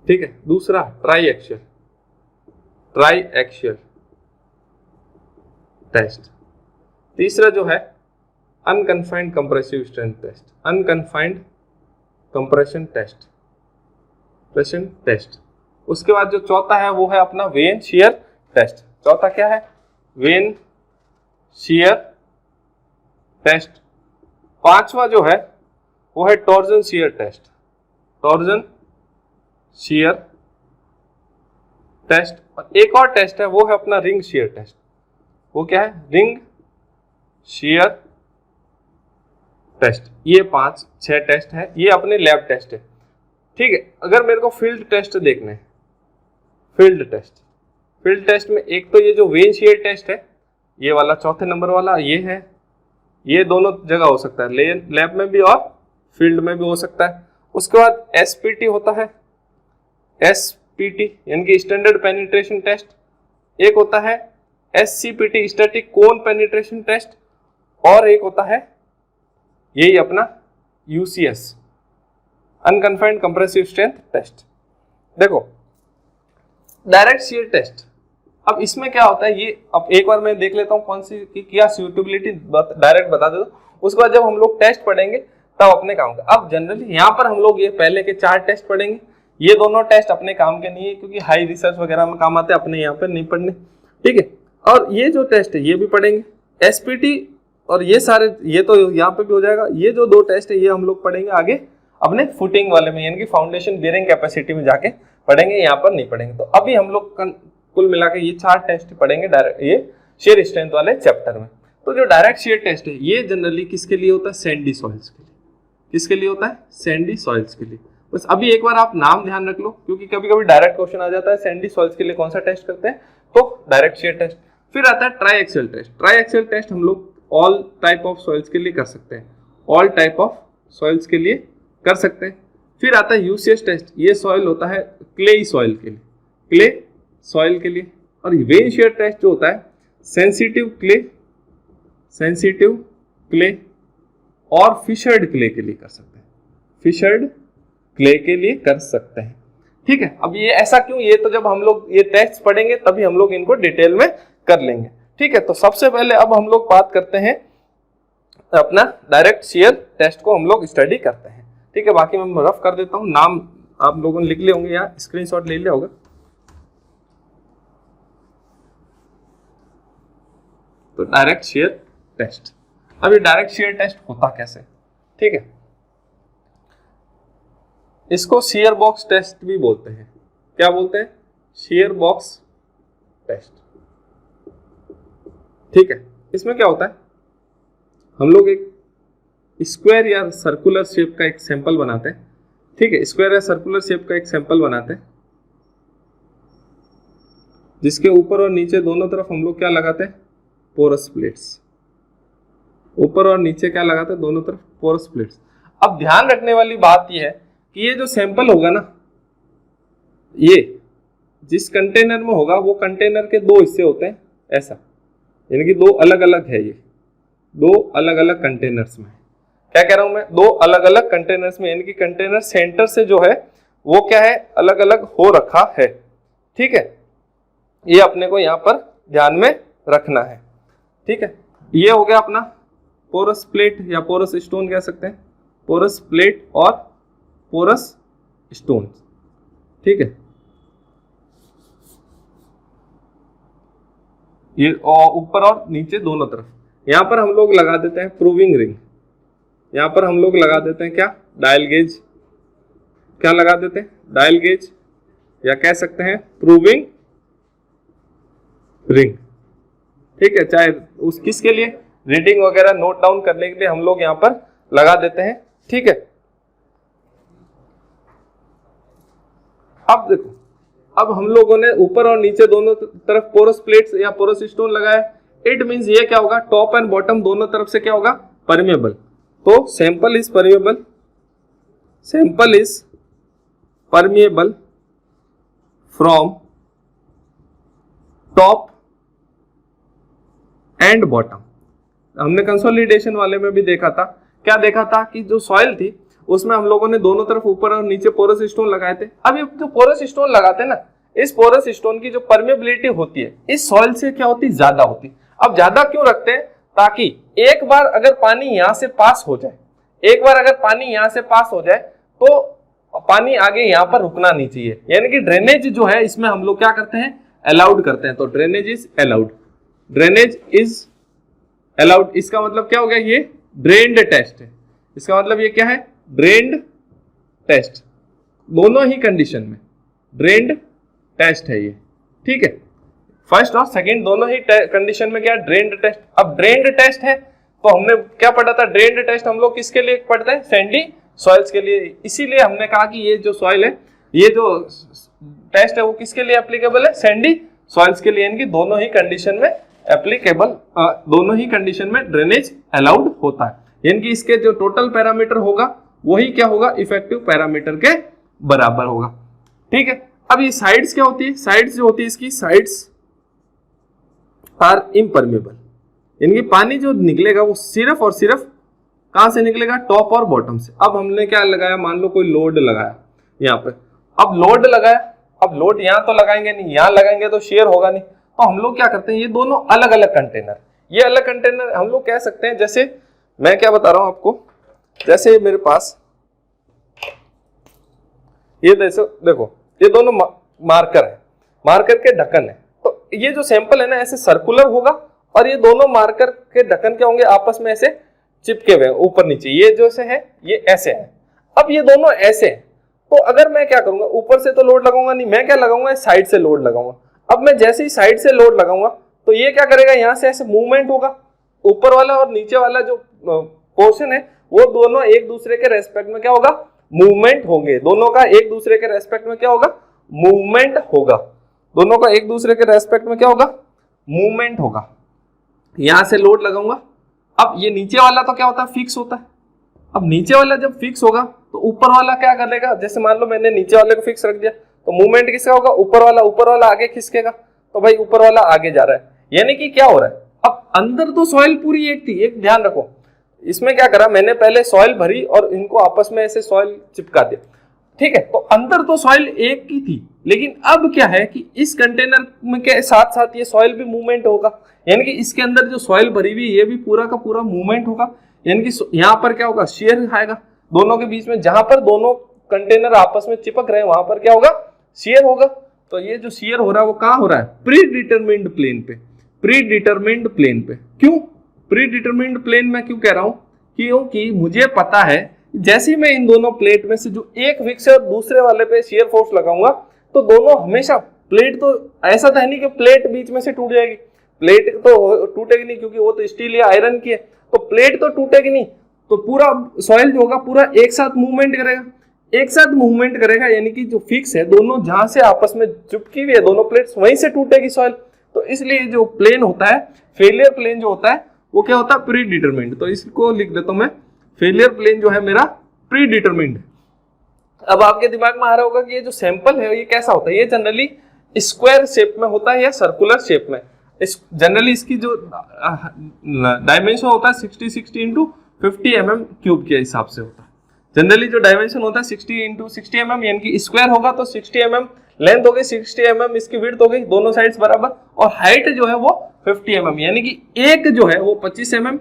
ठीक है। दूसरा ट्राई एक्शियल टेस्ट। तीसरा जो है unconfined compressive strength test, unconfined compression test. उसके बाद जो चौथा है वो है अपना वेन शियर टेस्ट। चौथा क्या है? Vane shear test. पांचवा जो है वो है torsion shear test, torsion shear test. और एक और टेस्ट है वो है अपना रिंग शियर टेस्ट। वो क्या है? Ring shear test. ये 5-6 टेस्ट है, ये अपने लैब टेस्ट है, ठीक है। अगर मेरे को फील्ड टेस्ट देखने, फील्ड टेस्ट में एक तो ये जो वेन शियर टेस्ट है, ये वाला चौथे नंबर वाला ये है, ये दोनों जगह हो सकता है, लैब में भी और फील्ड में भी हो सकता है। उसके बाद SPT होता है, SPT यानी कि स्टैंडर्ड पेनिट्रेशन टेस्ट। एक होता है SCPT static cone penetration test, और एक होता है यही अपना UCS unconfined compressive strength test. देखो डायरेक्ट शियर टेस्ट, अब इसमें क्या होता है ये, अब एक बार मैं देख लेता हूँ कौन सी की क्या सूटेबिलिटी डायरेक्ट बता देता हूँ। उसके बाद जब हम लोग टेस्ट पढ़ेंगे तब अपने काम का। अब जनरली यहाँ पर हम लोग ये पहले के 4 टेस्ट पढ़ेंगे, ये दोनों टेस्ट अपने काम के नहीं है क्योंकि हाई रिसर्च वगैरह में काम आते हैं, अपने यहाँ पर नहीं पढ़ने, ठीक है। और ये जो टेस्ट है ये भी पढ़ेंगे, SPT और ये सारे, ये तो यहाँ पे भी हो जाएगा। ये जो 2 टेस्ट है ये हम लोग पढ़ेंगे आगे अपने फुटिंग वाले में, यानी कि फाउंडेशन बेयरिंग कैपेसिटी में जाके पढ़ेंगे, यहाँ पर नहीं पढ़ेंगे। तो अभी हम लोग कुल मिला के ये 4 टेस्ट पढ़ेंगे डायरेक्ट ये शियर स्ट्रेंथ वाले चैप्टर में। तो जो डायरेक्ट शियर टेस्ट है ये जनरली किसके लिए होता है? सैंडी सॉइल्स के लिए। किसके लिए होता है? सैंडी सॉइल्स के लिए। बस अभी एक बार आप नाम ध्यान रख लो, क्योंकि कभी कभी डायरेक्ट क्वेश्चन आ जाता है सैंडी सॉइल्स के लिए कौन सा टेस्ट करते हैं, तो डायरेक्ट शियर टेस्ट। फिर आता है triaxial test. Triaxial test हम लोग ऑल टाइप ऑफ सॉइल्स के लिए कर सकते हैं, ऑल टाइप ऑफ सॉइल्स के लिए कर सकते हैं। फिर आता है UCS टेस्ट, ये सॉइल होता है क्ले सॉइल के लिए, क्ले सॉइल के लिए। और वेन शियर टेस्ट जो होता है सेंसिटिव क्ले और फिशर्ड क्ले के लिए कर सकते हैं, फिशर्ड क्ले के लिए कर सकते हैं, ठीक है। अब ये ऐसा क्यों? ये तो जब हम लोग ये टेस्ट पढ़ेंगे तभी हम लोग इनको डिटेल में कर लेंगे, ठीक है। तो सबसे पहले अब हम लोग बात करते हैं अपना डायरेक्ट शियर टेस्ट को हम लोग स्टडी करते हैं, ठीक है। बाकी मैं रफ कर देता हूं, नाम आप लोगों ने लिख लिए होंगे या स्क्रीनशॉट ले लिया होगा। तो डायरेक्ट शियर टेस्ट, अब ये डायरेक्ट शियर टेस्ट होता कैसे, ठीक है। इसको शियर बॉक्स टेस्ट भी बोलते हैं। क्या बोलते हैं? शियर बॉक्स टेस्ट, ठीक है। इसमें क्या होता है, हम लोग एक स्क्वायर या सर्कुलर शेप का एक सैंपल बनाते हैं, ठीक है। स्क्वायर या सर्कुलर शेप का एक सैंपल बनाते हैं, जिसके ऊपर और नीचे दोनों तरफ हम लोग क्या लगाते हैं? Porous plates. ऊपर और नीचे क्या लगाते हैं? दोनों तरफ पोरस प्लेट्स। अब ध्यान रखने वाली बात यह है कि ये जो सैंपल होगा ना, ये जिस कंटेनर में होगा वो कंटेनर के 2 हिस्से होते हैं, ऐसा, यानी कि 2 अलग अलग है, ये 2 अलग अलग कंटेनर्स में। क्या कह रहा हूं मैं? 2 अलग अलग कंटेनर्स में, यानी कि कंटेनर सेंटर से जो है वो क्या है? अलग अलग हो रखा है, ठीक है। ये अपने को यहां पर ध्यान में रखना है, ठीक है। ये हो गया अपना पोरस प्लेट या पोरस स्टोन कह सकते हैं, पोरस प्लेट और पोरस स्टोन, ठीक है। ये ऊपर और नीचे दोनों तरफ। यहां पर हम लोग लगा देते हैं प्रूविंग रिंग, यहां पर हम लोग लगा देते हैं क्या? Dial gauge. क्या लगा देते हैं? डायल गेज, या कह सकते हैं प्रूविंग रिंग, ठीक है, चाहे उस किसके लिए, रीडिंग वगैरह नोट डाउन करने के लिए हम लोग यहाँ पर लगा देते हैं, ठीक है। अब देखो, अब हम लोगों ने ऊपर और नीचे दोनों तरफ पोरस प्लेट्स या पोरस स्टोन लगाया, इट मींस ये क्या होगा, टॉप एंड बॉटम दोनों तरफ से क्या होगा, परमेबल। तो sample is permeable, sample is permeable from top and bottom. हमने कंसोलिडेशन वाले में भी देखा था, क्या देखा था कि जो सॉइल थी उसमें हम लोगों ने दोनों तरफ ऊपर और नीचे पोरस स्टोन लगाए थे। अब ये जो पोरस स्टोन लगाते हैं ना, इस पोरस स्टोन की जो परमेबिलिटी होती है इस सॉइल से क्या होती है, ज्यादा होती। अब ज्यादा क्यों रखते हैं, ताकि एक बार अगर पानी यहां से पास हो जाए, एक बार अगर पानी यहां से पास हो जाए तो पानी आगे यहां पर रुकना नहीं चाहिए, यानी कि ड्रेनेज जो है इसमें हम लोग क्या करते हैं, अलाउड करते हैं। तो drainage is allowed, drainage is allowed, इसका मतलब क्या हो गया, ये ड्रेन्ड टेस्ट है। इसका मतलब ये क्या है, ड्रेन्ड टेस्ट, दोनों ही कंडीशन में ड्रेन्ड टेस्ट है ये, ठीक है। फर्स्ट और सेकंड दोनों ही कंडीशन में क्या, ड्रेन्ड टेस्ट। अब ड्रेन्ड टेस्ट है तो हमने क्या पढ़ा था, ड्रेन्ड टेस्ट हम लोग किसके लिए पढ़ते हैं, सैंडी सॉइल्स के लिए। इसीलिए हमने कहा कि ये जो सॉइल है, ये जो टेस्ट है वो किसके लिए एप्लीकेबल है, सैंडी सॉइल्स के लिए। इनकी दोनों ही कंडीशन में एप्लीकेबल, दोनों ही कंडीशन में ड्रेनेज अलाउड होता है, यानी कि इसके जो टोटल पैरामीटर होगा वही क्या होगा, इफेक्टिव पैरामीटर के बराबर होगा, ठीक है। अब ये साइड्स क्या होती है, साइड्स जो होती है इसकी, साइड्स आर इम्परमेबल, यानी पानी जो निकलेगा वो सिर्फ और सिर्फ कहां से निकलेगा, टॉप और बॉटम से। अब हमने क्या लगाया, मान लो कोई लोड लगाया यहाँ पे, अब लोड लगाया, अब लोड यहाँ तो लगाएंगे नहीं, यहाँ लगाएंगे तो शेयर होगा नहीं, तो हम लोग क्या करते हैं, ये दोनों अलग अलग कंटेनर, ये अलग कंटेनर हम लोग कह सकते हैं। जैसे मैं क्या बता रहा हूं आपको, जैसे मेरे पास ये देखो ये दोनों मार्कर है, मार्कर के ढक्कन है। तो ये जो सैंपल है ना ऐसे सर्कुलर होगा, और ये दोनों मार्कर के ढक्कन क्या होंगे, आपस में ऐसे चिपके हुए ऊपर नीचे, ये जो से है ये ऐसे है। अब ये दोनों ऐसे हैं, तो अगर मैं क्या करूंगा, ऊपर से तो लोड लगाऊंगा नहीं, मैं क्या लगाऊंगा, साइड से लोड लगाऊंगा। अब मैं जैसे ही साइड से लोड लगाऊंगा तो ये क्या करेगा, यहां से ऐसे मूवमेंट होगा, ऊपर वाला और नीचे वाला जो पोर्शन है वो दोनों एक दूसरे के रेस्पेक्ट में क्या होगा, मूवमेंट होंगे। दोनों का एक दूसरे के रेस्पेक्ट में क्या होगा, मूवमेंट होगा। दोनों का एक दूसरे के रेस्पेक्ट में क्या होगा, मूवमेंट होगा। यहां से लोड लगाऊंगा, अब ये नीचे वाला तो क्या होता है, फिक्स होता है। अब नीचे वाला जब फिक्स होगा तो ऊपर वाला क्या करेगा, जैसे मान लो मैंने नीचे वाले को फिक्स रख दिया तो मूवमेंट किसका होगा, ऊपर वाला आगे खिसकेगा, तो भाई ऊपर वाला आगे जा रहा है। यानी कि क्या हो रहा है, अब अंदर तो सॉइल पूरी एक थी, एक ध्यान रखो, इसमें क्या करा मैंने, पहले सॉइल भरी और इनको आपस में ऐसे सॉइल चिपका दिया, ठीक है। तो अंदर तो सॉइल एक की थी, लेकिन अब क्या है कि इस कंटेनर में के साथ साथ ये सॉइल भी मूवमेंट होगा, यानी कि इसके अंदर जो सॉइल भरी हुई ये भी पूरा का पूरा मूवमेंट होगा, यानी कि यहाँ पर क्या होगा, शेयर आएगा दोनों के बीच में, जहां पर दोनों कंटेनर आपस में चिपक रहे हैं वहां पर क्या होगा, शेयर होगा। तो ये जो शेयर हो रहा है वो कहां हो रहा है, प्री डिटरमिन्ड प्लेन पे, प्री डिटरमिन्ड प्लेन पे। क्यों प्री डिटरमिन्ड प्लेन में क्यों कह रहा हूं, क्योंकि मुझे पता है जैसे ही मैं इन दोनों प्लेट में से जो एक फिक्स है और दूसरे वाले पे शेयर फोर्स लगाऊंगा तो दोनों हमेशा, प्लेट तो ऐसा तो है नहीं कि प्लेट बीच में से टूट जाएगी, प्लेट तो टूटेगी नहीं क्योंकि वो तो स्टील या आयरन की है, तो प्लेट तो टूटेगी नहीं, तो पूरा सॉइल जो होगा पूरा एक साथ मूवमेंट करेगा, एक साथ मूवमेंट करेगा, यानी कि जो फिक्स है दोनों जहां से आपस में चिपकी हुई है दोनों प्लेट्स वहीं से टूटेगी सॉइल। तो इसलिए जो प्लेन होता है, फेलियर प्लेन जो होता है वो क्या होता है, प्री डिटरमिन्ड। तो इसको लिख देता हूं मैं, फेलियर प्लेन जो है मेरा प्री डिटरमिन्ड। अब आपके दिमाग में आ रहा होगा कि ये जो सैंपल है ये कैसा होता है, ये जनरली स्क्वायर शेप में होता है या सर्कुलर शेप में। जनरली इसकी जो डायमेंशन होता है 60 इंटू 50 mm क्यूब के हिसाब से होता है। जनरली जो डायमेंशन होता है 60 इंटू 60 mm, यानी कि स्क्वायर होगा तो 60 mm लेंथ हो गई, 60 mm इसकी विड्थ हो गई, दोनों साइड्स बराबर, और हाइट जो है वो 50 mm, यानी कि एक जो है वो 25 mm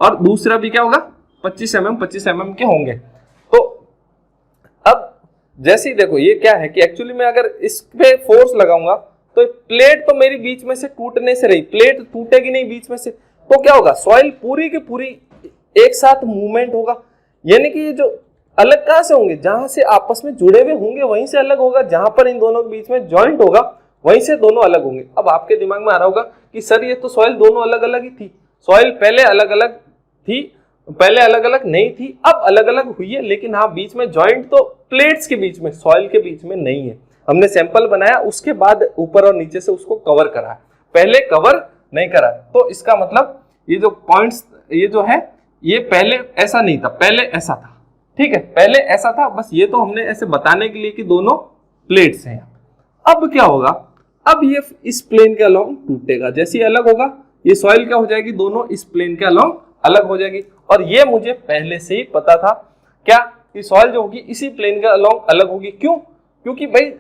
और दूसरा भी क्या होगा 25 mm के होंगे। तो अब जैसे ही देखो ये क्या है कि एक्चुअली मैं अगर इस पे फोर्स लगाऊंगा तो प्लेट तो मेरी बीच में से टूटने से रही, प्लेट टूटेगी नहीं बीच में से, तो क्या होगा, सॉइल पूरी की पूरी एक साथ मूवमेंट होगा। यानी कि ये जो अलग कहां से होंगे, जहां से आपस में जुड़े हुए होंगे वहीं से अलग होगा, जहां पर इन दोनों के बीच में जॉइंट होगा वहीं से दोनों अलग होंगे। अब आपके दिमाग में आ रहा होगा कि सर ये तो सॉइल दोनों अलग अलग ही थी, सॉइल पहले अलग अलग थी, पहले अलग अलग नहीं थी, अब अलग अलग हुई है, लेकिन हाँ बीच में जॉइंट तो प्लेट्स के बीच में, सॉइल के बीच में नहीं है। हमने सैंपल बनाया, उसके बाद ऊपर और नीचे से उसको कवर करा, पहले कवर नहीं करा। तो इसका मतलब ये जो पॉइंट्स, ये जो है ये पहले ऐसा नहीं था, पहले ऐसा था, ठीक है, पहले ऐसा था, बस ये तो हमने ऐसे बताने के लिए कि दोनों प्लेट्स हैं। अब क्या होगा, अब ये इस प्लेन के अलोंग टूटेगा, जैसे ही अलग होगा ये सॉइल क्या हो जाएगी, दोनों इस प्लेन के अलोंग अलग हो जाएगी। और ये मुझे पहले से ही पता था क्या, कि सॉइल जो होगी इसी प्लेन के अलोंग अलग होगी। क्यों? क्योंकि भाई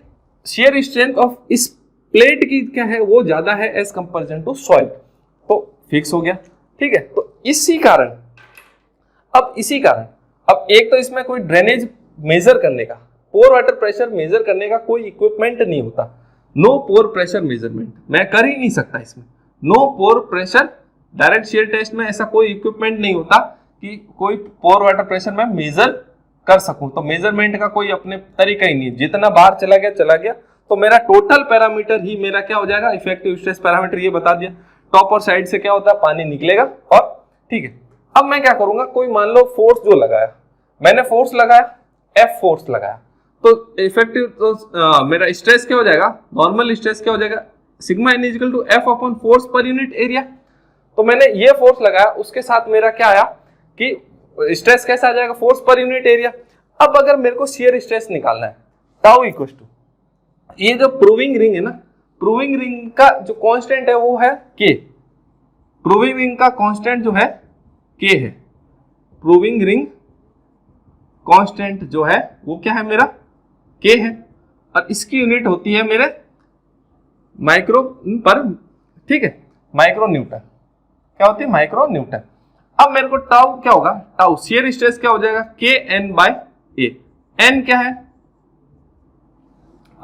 शेयर स्ट्रेंथ ऑफ इस प्लेट की क्या है, वो ज्यादा है एज कंपेरिजन टू सॉइल, तो फिक्स हो गया, ठीक है। तो इसी कारण अब एक तो इसमें कोई ड्रेनेज मेजर करने का, पोर वाटर प्रेशर मेजर करने का कोई इक्विपमेंट नहीं होता, नो पोर प्रेशर मेजरमेंट मैं कर ही नहीं सकता इसमें, no pore pressure. Direct shear test में ऐसा कोई इक्विपमेंट नहीं होता कि कोई पोर वाटर प्रेशर में मेजर कर सकूं, तो मेजरमेंट का कोई अपने तरीका ही नहीं है, जितना बाहर चला गया। तो मेरा टोटल पैरामीटर ही मेरा क्या हो जाएगा, इफेक्टिव स्ट्रेस पैरामीटर, ये बता दिया। टॉप और साइड से क्या होता है, पानी निकलेगा, और ठीक है। अब मैं क्या करूंगा, कोई मान लो फोर्स जो लगाया, मैंने फोर्स लगाया, एफ फोर्स लगाया, तो इफेक्टिव तो मेरा स्ट्रेस क्या हो जाएगा, नॉर्मल स्ट्रेस क्या हो जाएगा, sigma n equal to F upon force पर यूनिट एरिया। तो मैंने ये फोर्स लगाया, उसके साथ मेरा क्या आया कि स्ट्रेस कैसा आ जाएगा, फोर्स पर यूनिट एरिया। अब अगर मेरे को शियर स्ट्रेस निकालना है, टाउ इक्वल टू, ये जो प्रूविंग रिंग है ना, प्रूविंग रिंग का जो कांस्टेंट है वो है के, प्रूविंग रिंग का कांस्टेंट जो है के है, प्रूविंग रिंग कांस्टेंट जो है वो क्या है, मेरा के है, और इसकी यूनिट होती है मेरे माइक्रो पर, ठीक है, माइक्रो न्यूटन। क्या होती है, माइक्रो न्यूटन। अब मेरे को टाउ क्या होगा, टाउ शियर स्ट्रेस क्या हो जाएगा, के एन बाय ए। एन क्या है,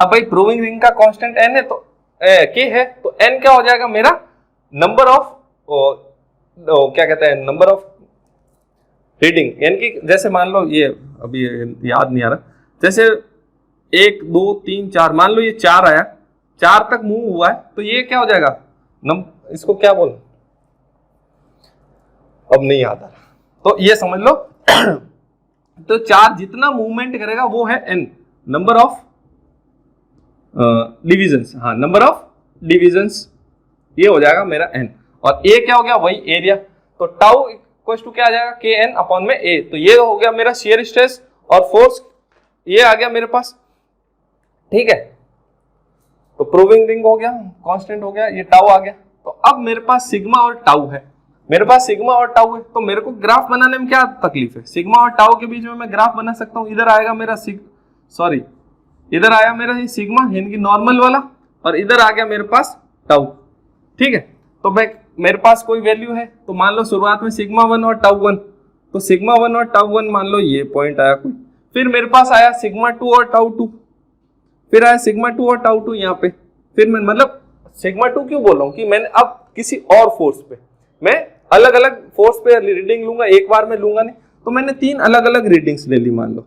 अब भाई प्रूविंग रिंग का कांस्टेंट एन है, तो के है, तो एन क्या हो जाएगा मेरा, नंबर ऑफ क्या कहते हैं, नंबर ऑफ रीडिंग, यानी कि जैसे मान लो ये अभी याद नहीं आ रहा, जैसे 1 2 3 4, मान लो ये 4 आया, 4 तक मूव हुआ है, तो ये क्या हो जाएगा, इसको क्या बोल, अब नहीं याद आ रहा, तो ये समझ लो। तो 4 जितना मूवमेंट करेगा वो है n, नंबर ऑफ डिविजन्स, हाँ नंबर ऑफ डिविजन्स, ये हो जाएगा मेरा n, और a क्या हो गया, वही एरिया। तो टाउ इक्वल टू क्या आ जाएगा, के एन अपॉन में a। तो ये हो गया मेरा शियर स्ट्रेस और फोर्स, ये आ गया मेरे पास, ठीक है। तो प्रूविंग रिंग हो गया, कांस्टेंट हो गया, ये टाउ आ गया। तो अब मेरे पास सिग्मा और टाउ है, मेरे पास सिग्मा और टाउ है, तो मेरे को ग्राफ बनाने में क्या तकलीफ है, सिग्मा और टाउ के बीच में मैं ग्राफ बना सकता हूँ। इधर आएगा मेरा इधर आया मेरा ये सिग्मा यानी कि नॉर्मल वाला, और इधर आ गया मेरे पास टाउ, ठीक है। तो मैं मेरे पास कोई वैल्यू है, तो मान लो शुरुआत में सिग्मा 1 और टाउ 1, तो सिग्मा 1 और टाउ 1 मान लो ये पॉइंट आया कोई, फिर मेरे पास आया सिग्मा 2 और टाउ 2, फिर आया सिग्मा 2 और टाउ 2 यहाँ पे, फिर मैं मतलब सिग्मा 2 क्यों बोल रहा हूँ कि मैंने अब किसी और फोर्स पे, मैं अलग अलग फोर्स पे रीडिंग लूंगा, एक बार में लूंगा नहीं, तो मैंने 3 अलग अलग रीडिंग्स ले ली मान लो,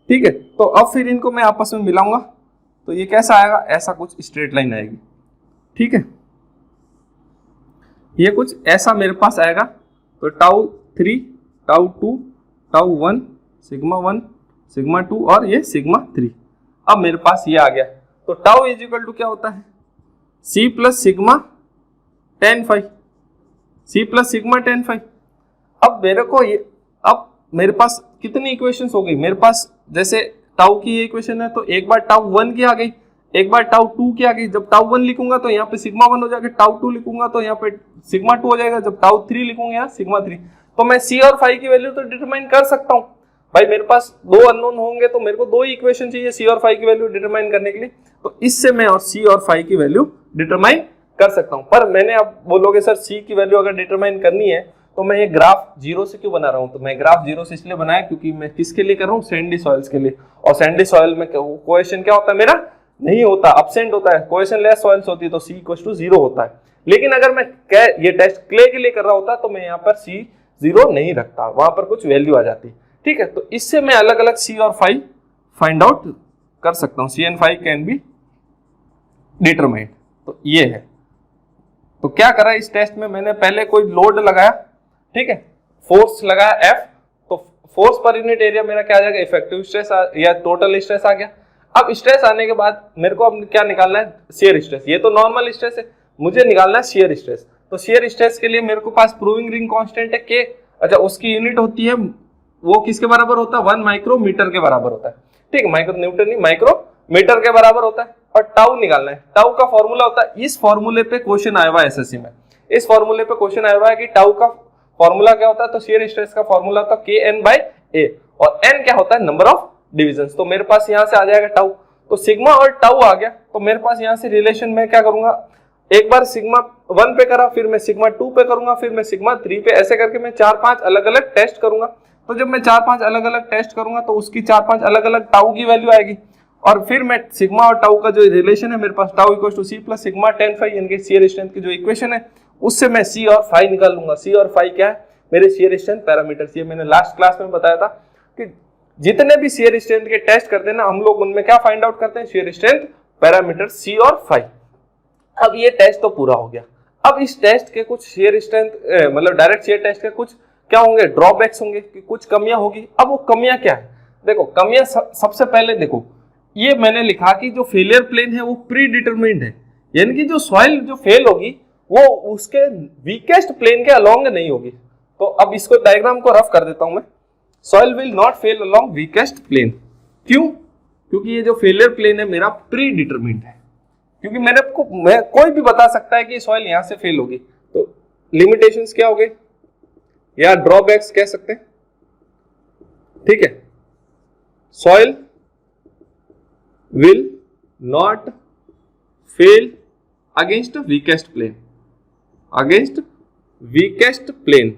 ठीक है। तो अब फिर इनको मैं आपस में मिलाऊंगा, तो ये कैसा आएगा, ऐसा कुछ स्ट्रेट लाइन आएगी, ठीक है, ये कुछ ऐसा मेरे पास आएगा। तो टाउ 3, टाउ 2, टाउ 1, सिग्मा 2 और ये सिग्मा 3, अब मेरे पास ये आ गया। तो टाउ इज इक्वल टू क्या होता है, c plus sigma tan phi, c plus sigma tan phi. अब मेरे को ये, अब मेरे पास कितनी इक्वेशंस हो गई, मेरे पास जैसे टाउ की ये इक्वेशन है, तो एक बार टाउ 1 की आ गई, एक बार टाउ 2 की आ गई। जब टाउ 1 लिखूंगा तो यहाँ पे सिग्मा 1 हो जाएगा, टाउ 2 लिखूंगा तो यहाँ पे सिग्मा 2 हो जाएगा, जब टाउ 3 लिखूंगा यहाँ सिग्मा 3। तो मैं c और फाई की वैल्यू तो डिटरमाइन कर सकता हूँ भाई, मेरे पास 2 अननोन होंगे तो मेरे को 2 इक्वेशन चाहिए c और फाई की वैल्यू डिटरमाइन करने के लिए, तो इससे मैं और c और फाई की वैल्यू डिटरमाइन कर सकता हूँ। पर मैंने, आप बोलोगे सर c की वैल्यू अगर डिटरमाइन करनी है तो मैं ये ग्राफ 0 से क्यों बना रहा हूँ, तो मैं ग्राफ 0 से इसलिए बनाया क्योंकि मैं किसके लिए कर रहा हूँ, सैंडी सॉइल्स के लिए, और सैंडी सॉइल में कोएफिशिएंट क्या होता है मेरा, नहीं होता, एब्सेंट होता है, कोएफिशिएंट लेस सॉइल्स होती है तो c इक्वल टू 0 होता है। लेकिन अगर मैं ये टेस्ट क्ले के लिए कर रहा होता तो मैं यहाँ पर c 0 नहीं रखता, वहां पर कुछ वैल्यू आ जाती, ठीक है। तो इससे मैं अलग अलग c और फाई फाइंड आउट कर सकता हूँ, c and phi can be determined. तो ये है। तो क्या करा इस टेस्ट में, मैंने पहले कोई लोड लगाया, ठीक है, फोर्स लगाया F, तो फोर्स पर यूनिट एरिया मेरा क्या आ जाएगा, इफेक्टिव स्ट्रेस या टोटल स्ट्रेस आ गया। अब स्ट्रेस आने के बाद मेरे को अब क्या निकालना है, शियर स्ट्रेस। ये तो नॉर्मल स्ट्रेस है, मुझे निकालना है शियर स्ट्रेस। तो शियर स्ट्रेस के लिए मेरे को पास प्रूविंग रिंग कांस्टेंट है K। अच्छा, उसकी यूनिट होती है, वो किसके बराबर होता है, 1 माइक्रोमीटर के बराबर होता है, ठीक है, माइक्रो न्यूटन नहीं, माइक्रोमीटर के बराबर होता है। और टाउ निकालना है, टाउ का फॉर्मूला होता है, इस फॉर्मूले पे क्वेश्चन आया हुआ है एसएससी में, इस फॉर्मूले पे क्वेश्चन आया हुआ है कि टाउ का फॉर्मूला क्या होता है, तो शियर स्ट्रेस का फॉर्मूला होता है KN/A, और N क्या होता है, नंबर ऑफ डिविजन्स। तो मेरे पास यहाँ से आ जाएगा टाउ, तो सिग्मा और टाउ आ गया। तो मेरे पास यहाँ से रिलेशन में क्या करूंगा, एक बार सिग्मा 1 पे करा, फिर मैं सिग्मा 2 पे करूंगा, फिर मैं सिग्मा 3 पे, ऐसे करके मैं 4-5 अलग अलग टेस्ट करूंगा। तो जब मैं 4-5 अलग अलग टेस्ट करूंगा तो उसकी 4-5 अलग अलग टाउ की वैल्यू आएगी, और फिर मैं सिग्मा और टाउ का जो रिलेशन है मेरे पास, tau equal to C plus sigma tan phi, यानी कि शियर स्ट्रेंथ की जो इक्वेशन है उससे मैं सी और फाई निकाल लूंगा। सी और फाई क्या है, मेरे शियर स्ट्रेंथ पैरामीटर्स। ये मैंने लास्ट क्लास में बताया था कि जितने भी शियर स्ट्रेंथ के टेस्ट करते हैं ना हम लोग, उनमें क्या फाइंड आउट करते हैं, शियर स्ट्रेंथ पैरामीटर सी और फाई। अब ये टेस्ट तो पूरा हो गया। अब इस टेस्ट के कुछ शियर स्ट्रेंथ मतलब डायरेक्ट शियर टेस्ट के कुछ क्या होंगे, ड्रॉबैक्स होंगे, कि कुछ कमियां होगी। अब वो कमियां क्या है, देखो कमियां सबसे पहले देखो, ये मैंने लिखा कि जो फेलियर प्लेन है वो प्री डिटरमाइंड है, यानी कि जो सॉइल जो फेल होगी वो उसके वीकेस्ट प्लेन के अलोंग नहीं होगी। तो अब इसको डायग्राम को रफ कर देता हूं मैं। Soil will not fail along weakest plane. क्यों? क्योंकि ये जो फेलियर प्लेन है मेरा प्री डिटरमाइंड है, क्योंकि मैं कोई भी बता सकता है कि सॉइल यहां से फेल होगी। तो लिमिटेशंस क्या हो गए या ड्रॉबैक्स कह सकते हैं, ठीक है। Soil will not fail against weakest plane, against weakest plane,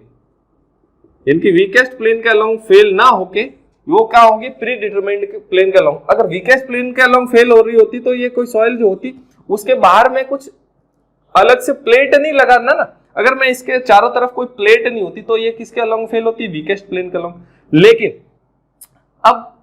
इनकी वीकेस्ट प्लेन के अलोंग फेल ना होके वो क्या होगी, प्री डिटरमाइंड प्लेन के अलोंग। अगर वीकेस्ट प्लेन के अलोंग फेल हो रही होती तो ये कोई सॉइल जो होती उसके बाहर में कुछ अलग से प्लेट नहीं लगाना ना, अगर मैं इसके चारों तरफ कोई प्लेट नहीं होती तो ये किसके अलोंग फेल होती, वीकेस्ट प्लेन के अलोंग। लेकिन अब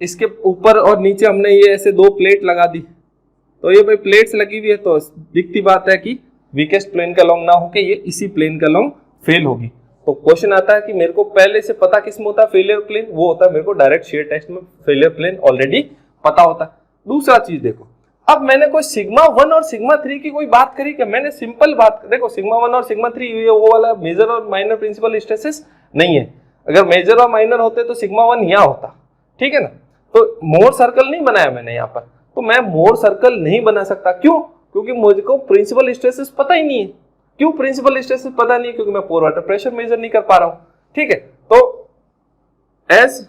इसके ऊपर और नीचे हमने ये ऐसे 2 प्लेट लगा दी, तो ये भाई प्लेट्स लगी हुई है तो दिखती बात है कि वीकेस्ट प्लेन के अलोंग ना होके ये इसी प्लेन के अलोंग फेल होगी। तो क्वेश्चन आता है कि मेरे को पहले से पता किस में होता है फेलियर प्लेन, वो होता है मेरे को डायरेक्ट शियर टेस्ट में फेलियर प्लेन ऑलरेडी पता होता है। दूसरा चीज देखो, अब मैंने कोई सिग्मा 1 और सिग्मा 3 की कोई बात करी क्या, मैंने सिंपल बात, देखो सिग्मा 1 और सिग्मा 3 ये वो वाला मेजर और माइनर प्रिंसिपल स्ट्रेसेस नहीं है। अगर मेजर और माइनर होते तो सिग्मा 1 यहाँ होता, ठीक है ना। तो मोर सर्कल नहीं बनाया मैंने यहाँ पर, तो मैं मोर सर्कल नहीं बना सकता। क्यों? क्योंकि मुझको प्रिंसिपल स्ट्रेसेस पता ही नहीं है। क्यों प्रिंसिपल स्ट्रेसेस पता नहीं? क्योंकि मैं पोर वाटर प्रेशर मेजर नहीं कर पा रहा हूं, ठीक है। तो as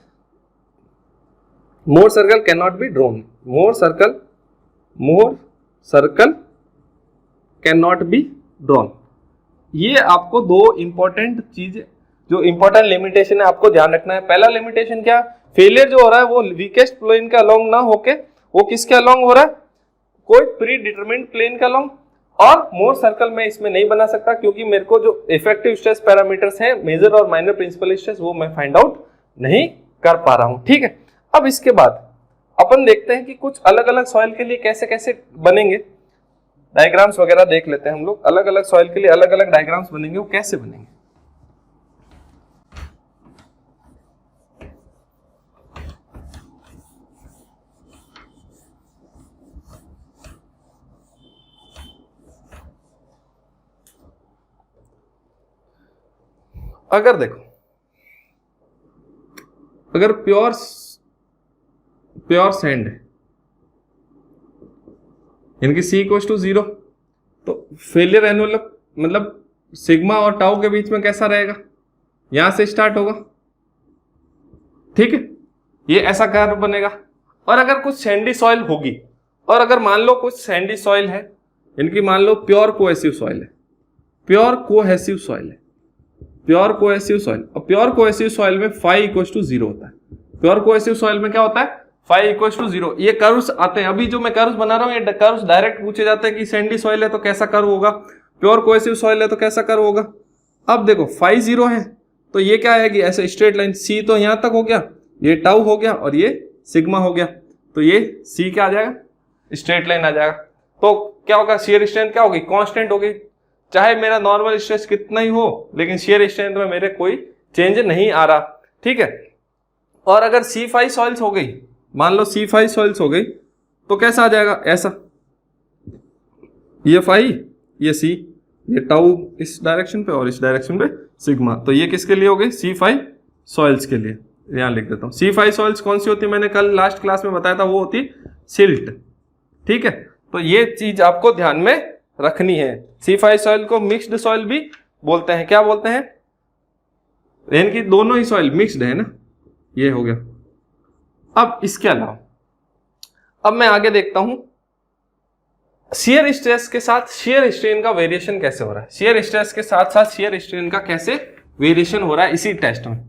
Mohr circle can not be drawn, Mohr circle can not be drawn. ये आपको 2 इंपॉर्टेंट चीज, जो इंपॉर्टेंट लिमिटेशन है आपको ध्यान रखना है। पहला लिमिटेशन क्या, फेलियर जो हो रहा है वो वीकेस्ट प्लेन के अलोंग ना होके वो किसके अलोंग हो रहा है, कोई प्री डिटरमाइंड प्लेन के अलोंग। और मोर सर्कल मैं इसमें नहीं बना सकता क्योंकि मेरे को जो इफेक्टिव स्ट्रेस पैरामीटर्स हैं मेजर और माइनर प्रिंसिपल स्ट्रेस वो मैं फाइंड आउट नहीं कर पा रहा हूं, ठीक है। अब इसके बाद अपन देखते हैं कि कुछ अलग अलग सॉइल के लिए कैसे कैसे बनेंगे डायग्राम्स वगैरह देख लेते हैं हम लोग। अलग अलग सॉइल के लिए अलग अलग डायग्राम्स बनेंगे, वो कैसे बनेंगे। अगर देखो, अगर प्योर सैंड है इनकी C इक्वल टू 0, तो फेलियर एनवेलप मतलब सिग्मा और टाउ के बीच में कैसा रहेगा, यहां से स्टार्ट होगा, ठीक है। ये ऐसा कर्व बनेगा। और अगर कुछ सैंडी सॉइल होगी, और अगर मान लो कुछ सैंडी सॉइल है, इनकी मान लो प्योर कोहेसिव सॉइल है, प्योर कोहेसिव सॉइल है, प्योर कोहेसिव सॉइल। और प्योर कोहेसिव सॉइल में फाई इक्वल टू 0 होता है। प्योर कोहेसिव सॉइल में क्या होता है, फाई इक्वल टू 0। ये कर्व्स आते हैं, अभी जो मैं कर्व्स बना रहा हूं ये कर्व्स डायरेक्ट पूछे जाते हैं कि सैंडी सॉइल है तो कैसा कर्व होगा, प्योर कोहेसिव सॉइल है तो कैसा कर्व होगा। अब देखो फाई 0 है तो ये क्या आएगी, ऐसे स्ट्रेट लाइन। C तो यहां तक हो गया, ये टाउ हो गया और ये सिग्मा हो गया, तो ये C क्या आ जाएगा, स्ट्रेट लाइन आ जाएगा। तो क्या होगा, शियर स्ट्रेंथ क्या होगी, कांस्टेंट होगी। चाहे मेरा नॉर्मल स्ट्रेस कितना ही हो लेकिन शियर स्ट्रेंथ में मेरे कोई चेंज नहीं आ रहा, ठीक है। और अगर C5 सॉइल्स हो गई, मान लो C5 सॉइल्स हो गई तो कैसा आ जाएगा, ऐसा, ये फाई, ये C, ये टाउ इस डायरेक्शन पे और इस डायरेक्शन पे सिग्मा। तो ये किसके लिए हो गई, C5 सॉइल्स के लिए। यहां लिख देता हूं। C5 सॉइल्स कौन सी होती है, मैंने कल लास्ट क्लास में बताया था, वो होती सिल्ट, ठीक है। तो ये चीज आपको ध्यान में रखनी है। C5 सॉइल को मिक्स्ड सॉइल भी बोलते हैं। क्या बोलते हैं, इनकी दोनों ही सॉइल मिक्स्ड है ना, ये हो गया। अब इसके अलावा अब मैं आगे देखता हूं शियर स्ट्रेस के साथ शियर स्ट्रेन का वेरिएशन कैसे हो रहा है। शियर स्ट्रेस के साथ साथ शियर स्ट्रेन का कैसे वेरिएशन हो रहा है इसी टेस्ट में।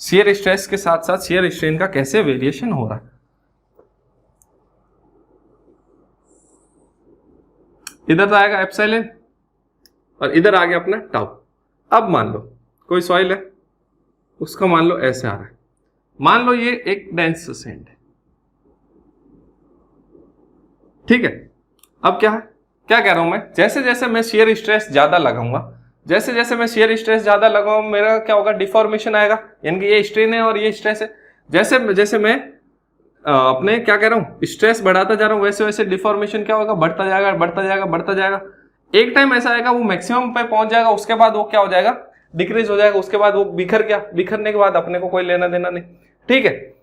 शियर स्ट्रेस के साथ साथ शियर स्ट्रेन का कैसे वेरिएशन हो रहा है। इधर तो आएगा एप्सिलॉन और इधर आ गया अपना टाउ। अब मान लो कोई सॉइल है, उसका मान लो ऐसे आ रहा है, मान लो ये एक डेंस सैंड है, ठीक है। अब क्या है, क्या कह रहा हूं मैं, जैसे जैसे मैं शियर स्ट्रेस ज्यादा लगाऊंगा, जैसे जैसे मैं शियर स्ट्रेस ज्यादा लगाऊंगा मेरा क्या होगा, डिफॉर्मेशन आएगा, यानी कि ये स्ट्रेन है और ये स्ट्रेस है। जैसे जैसे मैं अपने क्या कह रहा हूं, स्ट्रेस बढ़ाता जा रहा हूं, वैसे वैसे डिफॉर्मेशन क्या होगा, बढ़ता जाएगा बढ़ता जाएगा बढ़ता जाएगा। एक टाइम ऐसा आएगा वो मैक्सिमम पे पहुंच जाएगा, उसके बाद वो क्या हो जाएगा, डिक्रीज हो जाएगा, उसके बाद वो बिखरने के बाद अपने को कोई लेना देना नहीं, ठीक है।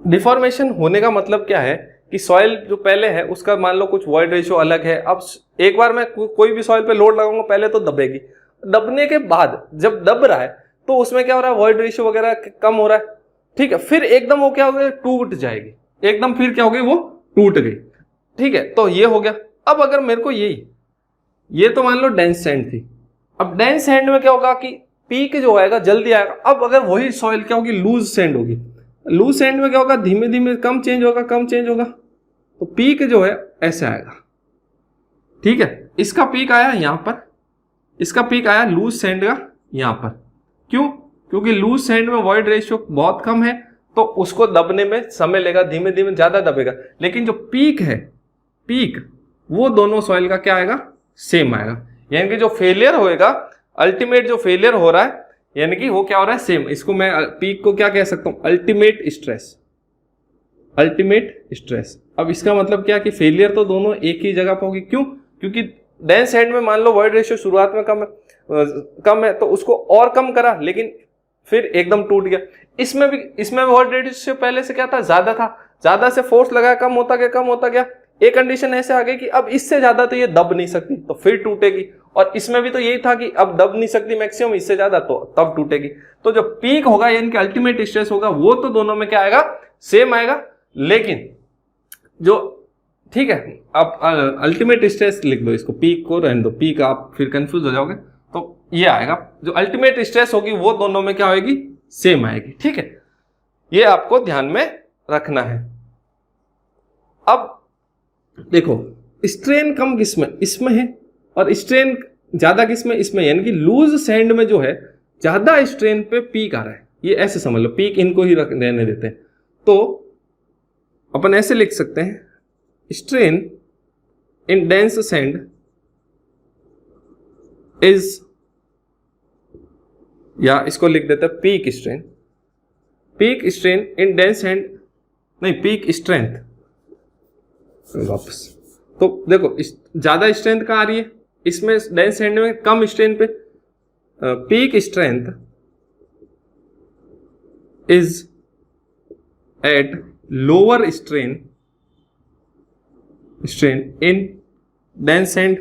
डिफॉर्मेशन होने का मतलब क्या है कि सॉइल जो पहले है उसका मान लो कुछ वॉइड रेशियो अलग है। अब एक बार मैं कोई भी सॉइल पे लोड लगाऊंगा, पहले तो दबेगी, दबने के बाद जब दब रहा है तो उसमें क्या हो रहा है, वॉइड रेशियो वगैरह कम हो रहा है, ठीक है। फिर एकदम वो क्या हो गया, टूट जाएगी एकदम, फिर क्या हो गई, वो टूट गई, ठीक है। तो ये हो गया। अब अगर मेरे को ये तो मान लो डेंस सैंड थी, अब डेंस सैंड में क्या होगा कि पीक जो आएगा जल्दी आएगा। अब अगर वही सॉइल क्या होगी, लूज सैंड होगी, लूज सैंड में क्या होगा, धीमे धीमे कम चेंज होगा, कम चेंज होगा, तो पीक जो है ऐसे आएगा, ठीक है। इसका पीक आया यहां पर, इसका पीक आया लूज सैंड का यहां पर। क्यों, क्योंकि लूज सैंड में वॉइड रेशियो बहुत कम है तो उसको दबने में समय लेगा, धीमे धीमे ज्यादा दबेगा। लेकिन जो पीक है, पीक वो दोनों सॉइल का क्या आएगा, सेम आएगा। यानी कि जो फेलियर होएगा, अल्टीमेट जो फेलियर हो रहा है, यानी कि वो क्या हो रहा है, सेम। इसको मैं पीक को क्या कह सकता हूं, अल्टीमेट स्ट्रेस, अल्टीमेट स्ट्रेस। अब इसका मतलब क्या कि फेलियर तो दोनों एक ही जगह पर होगी। क्यों, क्योंकि डेंस सैंड में मान लो वॉइड रेशियो शुरुआत में कम है तो उसको और कम करा, लेकिन फिर एकदम टूट गया। इसमें वॉइड रेशियो पहले से क्या था, ज्यादा था, ज्यादा से फोर्स लगाया, कम होता गया कम होता गया। एक कंडीशन ऐसे आ गई कि अब इससे ज्यादा तो ये दब नहीं सकती, तो फिर टूटेगी। और इसमें भी तो यही था कि अब दब नहीं सकती मैक्सिमम, इससे ज्यादा तो तब टूटेगी। तो जो पीक होगा यानी कि अल्टीमेट स्ट्रेस होगा, वो तो दोनों में क्या आएगा, सेम आएगा। लेकिन जो, ठीक है, आप अल्टीमेट स्ट्रेस लिख दो, इसको पीक को रहने दो, पीक आप फिर कंफ्यूज हो जाओगे। तो ये आएगा, जो अल्टीमेट स्ट्रेस होगी वो दोनों में क्या होगी, सेम आएगी, ठीक है। ये आपको ध्यान में रखना है। अब देखो, स्ट्रेन कम किसमें, इसमें है, और स्ट्रेन ज्यादा किसमें, इसमें। यानी कि लूज सैंड में जो है ज्यादा स्ट्रेन पे पीक आ रहा है, ये ऐसे समझ लो, पीक इनको ही रहने देते हैं। तो अपन ऐसे लिख सकते हैं, strain in dense sand is, या इसको लिख देते हैं peak strain, peak strain in dense sand, नहीं पीक स्ट्रेंथ वापस। तो देखो ज्यादा स्ट्रेंथ कहाँ आ रही है, इसमें डेंस सैंड में कम स्ट्रेन पे, peak strength is at lower strain in dense sand.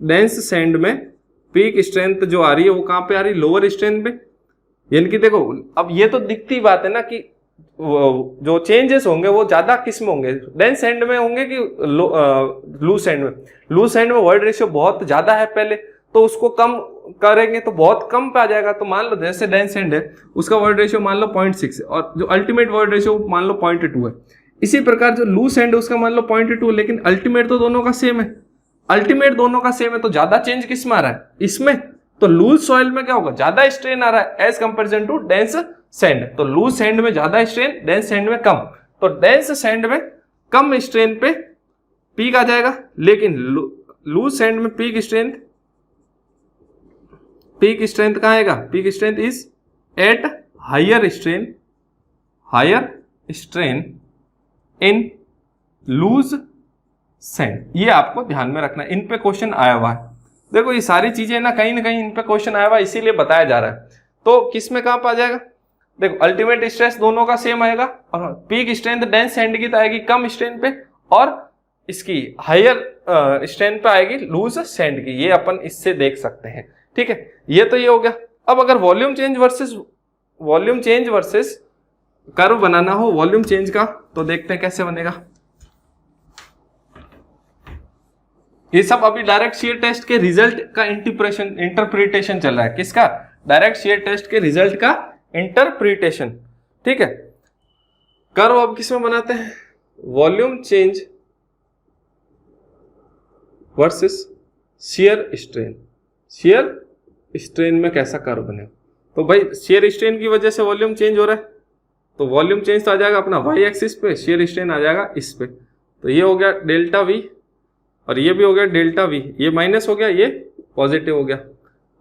Dense sand में पीक स्ट्रेंथ जो आ रही है वो कहां पे आ रही है, लोअर स्ट्रेंथ पे। यानी कि देखो, अब ये तो दिखती बात है ना कि जो चेंजेस होंगे वो ज्यादा किस में होंगे, डेंस सैंड में होंगे कि लूज सैंड में। लूज सैंड में वॉइड रेशियो बहुत ज्यादा है पहले, तो उसको कम करेंगे तो बहुत कम पे आ जाएगा। तो मान लो जैसे डेंस सैंड है, उसका वॉइड रेशियो मान लो 0.6 है, और जो अल्टीमेट वॉइड रेशियो मान लो 0.2 है। इसी प्रकार जो लूज सैंड है उसका मान लो 0.2, लेकिन अल्टीमेट तो दोनों का सेम है, अल्टीमेट दोनों का सेम है। तो ज्यादा चेंज किस में आ रहा है, इसमें। तो लूज सॉइल में क्या होगा, ज्यादा स्ट्रेन आ रहा है as comparison to dense sand. तो लूज सैंड में ज्यादा स्ट्रेन, डेंस सैंड में कम। तो डेंस सैंड में कम स्ट्रेन पे पीक आ जाएगा, लेकिन लूज सैंड में पीक स्ट्रेंथ कहाँ आएगा? Peak strength is at higher strain in loose sand. ये आपको ध्यान में रखना है, इन पे क्वेश्चन आया हुआ है। देखो ये सारी चीजें ना कहीं इन पे क्वेश्चन आया हुआ है, इसीलिए बताया जा रहा है। तो किस में कहां आ जाएगा? देखो अल्टीमेट स्ट्रेस दोनों का सेम आएगा, और पीक स्ट्रेंथ डेंस सैंड की तो आएगी कम स्ट्रेन पे, और इसकी हायर स्ट्रेंथ पे आएगी लूज सैंड की। ये अपन इससे देख सकते हैं, ठीक है। ये तो ये हो गया। अब अगर वॉल्यूम चेंज वर्सेस कर्व बनाना हो वॉल्यूम चेंज का, तो देखते हैं कैसे बनेगा। ये सब अभी डायरेक्ट शियर टेस्ट के रिजल्ट का इंटरप्रिटेशन चल रहा है। किसका? डायरेक्ट शियर टेस्ट के रिजल्ट का इंटरप्रिटेशन, ठीक है। कर्व अब किसमें बनाते हैं? Volume change versus shear strain में कैसा कर्व बनेगा? तो भाई शियर स्ट्रेन की वजह से वॉल्यूम चेंज हो रहा है, तो वॉल्यूम चेंज तो आ जाएगा अपना वाई एक्सिस पे, शियर स्ट्रेन आ जाएगा इस पे। तो ये हो गया डेल्टा वी, और ये भी हो गया डेल्टा वी। ये माइनस हो गया, ये पॉजिटिव हो गया।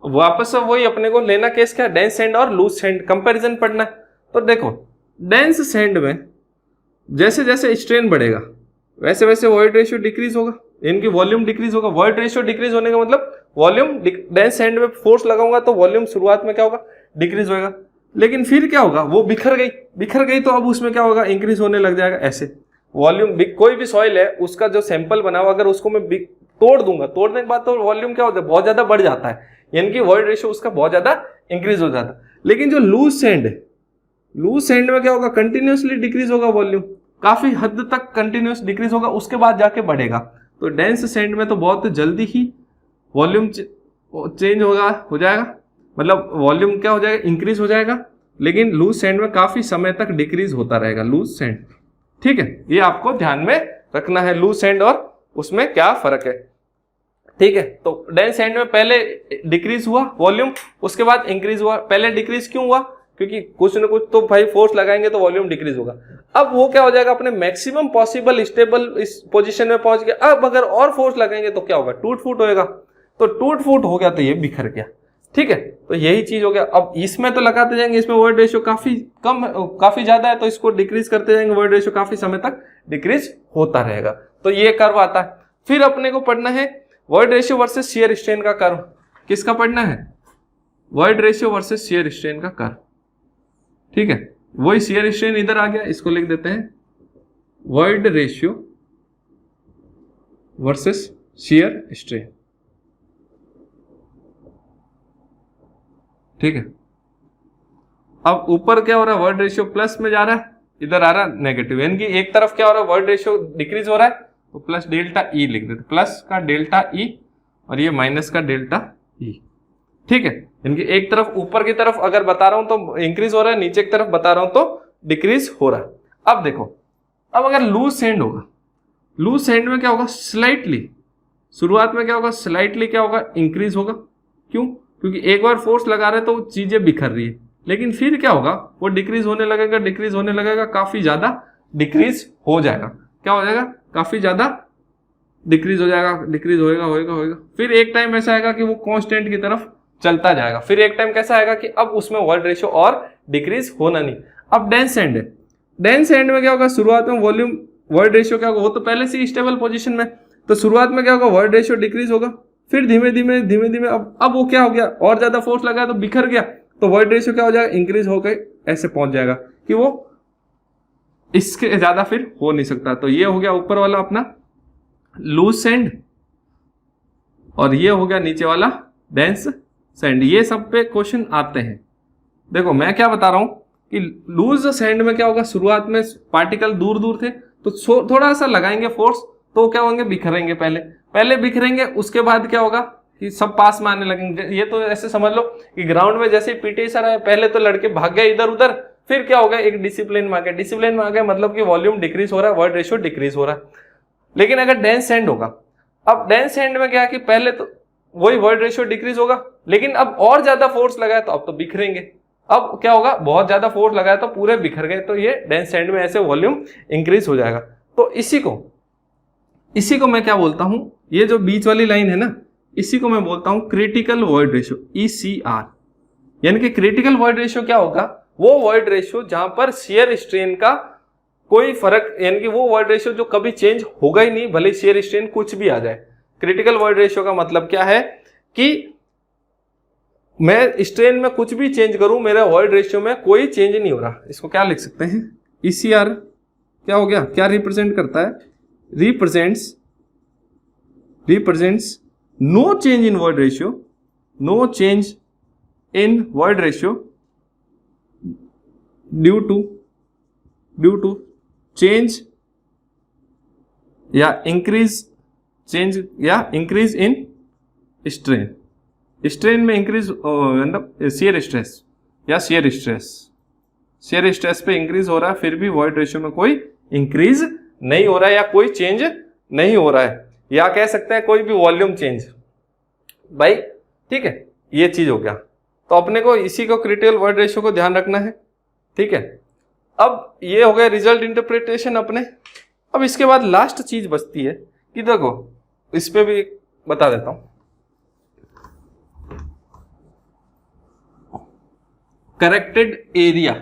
वापस वही अपने को लेना केस क्या? डेंस सैंड और लूज सैंड कंपैरिजन पढ़ना है। तो देखो डेंस सैंड में जैसे जैसे स्ट्रेन बढ़ेगा वैसे वैसे वॉइड रेशियो डिक्रीज होगा, इनकी वॉल्यूम डिक्रीज होगा। वॉइड रेशियो डिक्रीज होने का मतलब वॉल्यूम, डेंस सैंड में फोर्स लगाऊंगा तो वॉल्यूम शुरुआत में क्या होगा? डिक्रीज होगा। लेकिन फिर क्या होगा? वो बिखर गई तो अब उसमें क्या होगा? इंक्रीज होने लग जाएगा। ऐसे वॉल्यूम, कोई भी सॉइल है उसका जो सैंपल बना हुआ, अगर उसको मैं तोड़ दूंगा, तोड़ने के बाद तो वॉल्यूम क्या होता है? बहुत ज्यादा बढ़ जाता है, यानी कि वॉइड रेशियो उसका बहुत ज्यादा इंक्रीज हो जाता है। लेकिन जो लूज सैंड में क्या होगा? कंटिन्यूसली डिक्रीज होगा वॉल्यूम, काफी हद तक कंटिन्यूस डिक्रीज होगा, उसके बाद जाके बढ़ेगा। तो डेंस सैंड में तो बहुत जल्दी ही वॉल्यूम चेंज हो जाएगा, मतलब वॉल्यूम क्या हो जाएगा? इंक्रीज हो जाएगा। लेकिन लूज सैंड में काफी समय तक डिक्रीज होता रहेगा लूज सैंड, ठीक है। ये आपको ध्यान में रखना है, लूज सैंड और उसमें क्या फर्क है, ठीक है। तो डेंस सैंड में पहले डिक्रीज हुआ वॉल्यूम, उसके बाद इंक्रीज हुआ। पहले डिक्रीज क्यों हुआ? क्योंकि कुछ न कुछ तो भाई फोर्स लगाएंगे तो वॉल्यूम डिक्रीज होगा। अब वो क्या हो जाएगा? अपने मैक्सिमम पॉसिबल स्टेबल इस पोजीशन में पहुंच गया। अब अगर और फोर्स लगाएंगे तो क्या होगा? टूट फूट होएगा। तो टूट फूट हो गया तो ये बिखर गया, ठीक है। तो यही चीज हो गया। अब इसमें तो लगाते जाएंगे, इसमें वॉइड रेशियो काफी ज्यादा है, तो इसको डिक्रीज करते जाएंगे, वॉइड रेशियो काफी समय तक डिक्रीज होता रहेगा। तो ये कर्व आता है। फिर अपने को पढ़ना है void ratio versus shear strain का कर्व। किसका पढ़ना है? Void ratio versus shear strain का कर्व, ठीक है। वही शियर स्ट्रेन इधर आ गया, इसको लिख देते हैं void ratio versus shear strain, ठीक है। अब ऊपर क्या हो रहा है? वॉइड रेशियो प्लस में जा रहा है, इधर आ रहा है नेगेटिव, यानी कि एक तरफ क्या हो रहा है? वॉइड रेशियो डिक्रीज हो रहा है, तो प्लस डेल्टा ई लिख देते, प्लस का डेल्टा ई और ये माइनस का डेल्टा ई, ठीक है। यानी कि एक तरफ ऊपर की तरफ अगर बता रहा हूं तो इंक्रीज हो रहा है, नीचे की तरफ बता रहा हूं तो डिक्रीज हो रहा है। अब देखो, अब अगर लूज सैंड होगा, लूज सैंड में क्या होगा? स्लाइटली शुरुआत में क्या होगा? स्लाइटली क्या होगा? इंक्रीज होगा। क्यों? क्योंकि एक बार फोर्स लगा रहे तो चीजें बिखर रही है। लेकिन फिर क्या होगा? वो डिक्रीज होने लगेगा, काफी ज्यादा डिक्रीज हो जाएगा। क्या हो जाएगा? काफी ज्यादा डिक्रीज हो जाएगा, डिक्रीज होएगा। फिर एक टाइम ऐसा आएगा कि वो कांस्टेंट की तरफ चलता जाएगा। फिर एक टाइम कैसा आएगा कि अब उसमें वॉइड रेशियो और डिक्रीज होना नहीं। अब डेंस सैंड है, डेंस सैंड में क्या होगा? शुरुआत में वॉल्यूम वॉइड रेशियो क्या होगा? वो तो पहले से ही स्टेबल पोजीशन में, तो शुरुआत में क्या होगा? वॉइड रेशियो डिक्रीज होगा। फिर धीमे धीमे अब वो क्या हो गया? और ज्यादा फोर्स लगाया तो बिखर गया, तो वॉइड रेशियो क्या हो जाएगा? इंक्रीज होकर ऐसे पहुंच जाएगा कि वो इसके ज्यादा फिर हो नहीं सकता। तो ये हो गया ऊपर वाला अपना लूज सैंड, और ये हो गया नीचे वाला डेंस सैंड। ये सब पे क्वेश्चन आते हैं। देखो मैं क्या बता रहा हूं कि लूज सैंड में क्या होगा? शुरुआत में पार्टिकल दूर दूर थे, तो थोड़ा सा लगाएंगे फोर्स तो क्या होंगे? बिखरेंगे। पहले बिखरेंगे, उसके बाद क्या होगा कि सब पास में आने लगेंगे। ये तो ऐसे समझ लो कि ग्राउंड में जैसे पीटी सर आए, पहले तो लड़के भाग गए इधर उधर, फिर क्या होगा? एक डिसिप्लिन में आ गया, मतलब कि वॉल्यूम डिक्रीज हो रहा है, वॉइड रेशियो डिक्रीज हो रहा है। लेकिन अगर डेंस सैंड होगा, अब डेंस सैंड में क्या है कि पहले तो वही वॉइड रेशियो डिक्रीज होगा, लेकिन अब और ज्यादा फोर्स लगाए तो अब तो बिखरेंगे। अब क्या होगा, बहुत ज्यादा फोर्स लगाया तो पूरे बिखर गए, तो ये डेंस सैंड में ऐसे वॉल्यूम इंक्रीज हो जाएगा। तो इसी को मैं क्या बोलता हूं, ये जो बीच वाली लाइन है ना, इसी को मैं बोलता हूं क्रिटिकल वॉइड रेशियो, ECR। यानी कि क्रिटिकल वॉइड रेशियो क्या होगा, वो वॉइड रेशियो जहां पर शियर स्ट्रेन का कोई फर्क, यानी कि वो वॉइड रेशियो जो कभी चेंज होगा ही नहीं, भले शियर स्ट्रेन कुछ भी आ जाए। क्रिटिकल वॉइड रेशियो का मतलब क्या है कि मैं स्ट्रेन में कुछ भी चेंज करूं, मेरा वॉइड रेशियो में कोई चेंज नहीं हो रहा। इसको क्या लिख सकते हैं, ECR क्या हो गया, क्या रिप्रेजेंट करता है, represents no change in void ratio, no change in void ratio due to change या इंक्रीज इन स्ट्रेन में इंक्रीज, मतलब शियर स्ट्रेस पे इंक्रीज हो रहा है, फिर भी वॉइड रेशियो में कोई इंक्रीज नहीं हो रहा है या कोई चेंज नहीं हो रहा है, या कह सकते हैं कोई भी वॉल्यूम चेंज भाई, ठीक है। ये चीज हो गया, तो अपने को इसी को क्रिटिकल वॉइड रेशियो को ध्यान रखना है, ठीक है। अब ये हो गया रिजल्ट इंटरप्रिटेशन अपने। अब इसके बाद लास्ट चीज बचती है कि देखो, इस पे भी बता देता हूं, करेक्टेड एरिया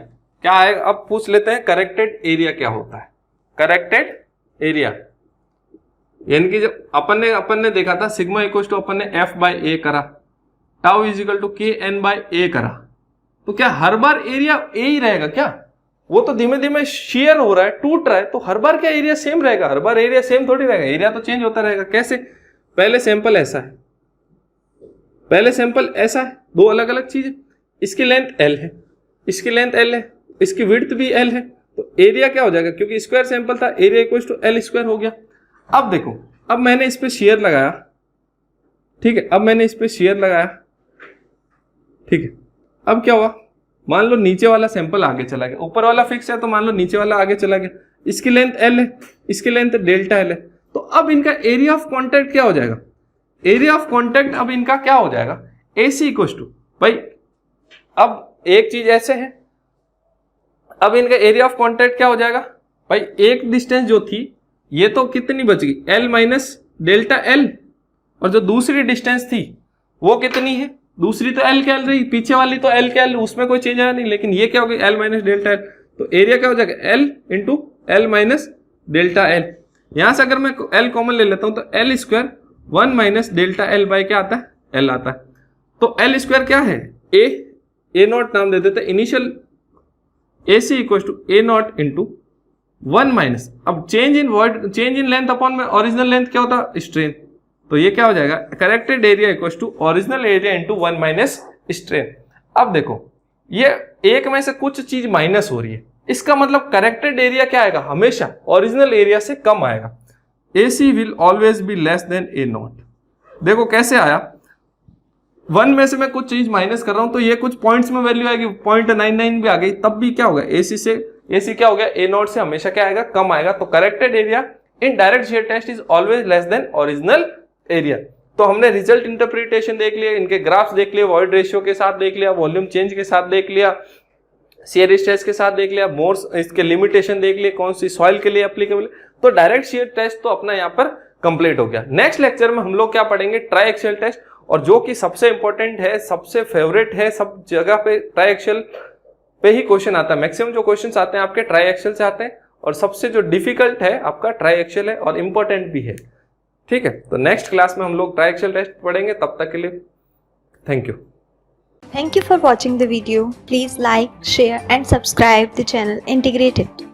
क्या है। अब पूछ लेते हैं करेक्टेड एरिया क्या होता है। करेक्टेड एरिया यानी कि जब अपन ने देखा था सिग्मा इक्वल टू अपन ने F/A करा, tau is equal to KN/A करा, तो क्या हर बार एरिया A ही रहेगा क्या? वो तो धीमे धीमे शेयर हो रहा है, टूट रहा है, तो हर बार क्या एरिया सेम रहेगा? हर बार एरिया सेम थोड़ी रहेगा, एरिया तो चेंज होता रहेगा। कैसे? पहले सैंपल ऐसा है, पहले सैंपल ऐसा है, दो अलग अलग चीज, इसकी लेंथ L है, इसकी लेंथ L है, इसकी विड्थ भी L है, तो एरिया क्या हो जाएगा? क्योंकि स्क्वायर सैंपल था, area equal to L square हो गया। अब देखो, अब मैंने इस पे शेयर लगाया, ठीक है, अब मैंने इस पे शेयर लगाया, ठीक है। अब क्या हुआ? मान लो नीचे वाला सैंपल आगे चला गया, ऊपर वाला फिक्स है तो मान लो नीचे वाला आगे चला गया, इसकी लेंथ L है, इसकी लेंथ डेल्टा L है, तो अब इनका एरिया ऑफ कॉन्टैक्ट क्या हो जाएगा? एरिया ऑफ कॉन्टैक्ट अब इनका क्या हो जाएगा? AC इक्वल टू, भाई अब एक चीज ऐसे है, अब इनका एरिया ऑफ कॉन्टैक्ट क्या हो जाएगा? भाई एक डिस्टेंस जो थी ये तो कितनी बच गई? L माइनस डेल्टा L, और जो दूसरी डिस्टेंस थी वो कितनी है? दूसरी तो L के L रही, पीछे वाली तो L के L, उसमें कोई चेंज आया नहीं, लेकिन ये क्या हो गई? L माइनस डेल्टा L, तो एरिया क्या हो जाएगा? L into L minus delta L। यहां से अगर मैं L कॉमन ले लेता हूं तो L square 1 minus delta L by क्या आता है? L आता है। तो L स्क्वायर क्या है? A नॉट नाम दे देते initial, AC equal to A naught into 1 minus, अब चेंज इन लेंथ अपॉन में ओरिजिनल लेंथ क्या होता है? स्ट्रेन, तो ये क्या हो जाएगा? Corrected area equal to original area into 1 minus strain. अब देखो, ये एक में से कुछ चीज माइनस हो रही है, इसका मतलब करेक्टेड एरिया क्या आएगा? हमेशा ओरिजिनल एरिया से कम आएगा। AC will always be less than A not. देखो कैसे आया, 1 में से मैं कुछ चीज माइनस कर रहा हूं तो ये कुछ पॉइंट्स में वैल्यू आएगी, 0.99 भी आ गई, तब भी क्या होगा? AC क्या हो गया? A नॉट से हमेशा क्या आएगा? कम आएगा। तो corrected area in direct shear test is always less than original area. तो हमने रिजल्ट इंटरप्रिटेशन देख लिया, इनके ग्राफ्स देख लिए, वॉइड रेशियो के साथ देख लिया, वॉल्यूम चेंज के साथ देख लिया, शियर स्ट्रेस के साथ देख लिया, मोर्स इसके लिमिटेशन देख लिए, कौन सी सॉइल के लिए एप्लीकेबल। तो डायरेक्ट शियर टेस्ट तो अपना यहाँ पर कंप्लीट हो गया। नेक्स्ट लेक्चर में हम लोग क्या पढ़ेंगे? ट्राई एक्सियल टेस्ट, और जो कि सबसे इंपॉर्टेंट है, सबसे फेवरेट है, सब जगह पे ट्राई एक्सियल पे ही क्वेश्चन आता है। मैक्सिमम जो क्वेश्चंस आते हैं आपके ट्राई एक्सियल से आते हैं, और सबसे जो डिफिकल्ट है आपका ट्राई एक्सियल है, और इंपॉर्टेंट भी है, ठीक है। तो नेक्स्ट क्लास में हम लोग ट्राई एक्सियल टेस्ट पढ़ेंगे, तब तक के लिए thank you. Thank you for watching the video. Please like, share and subscribe the channel Integrated.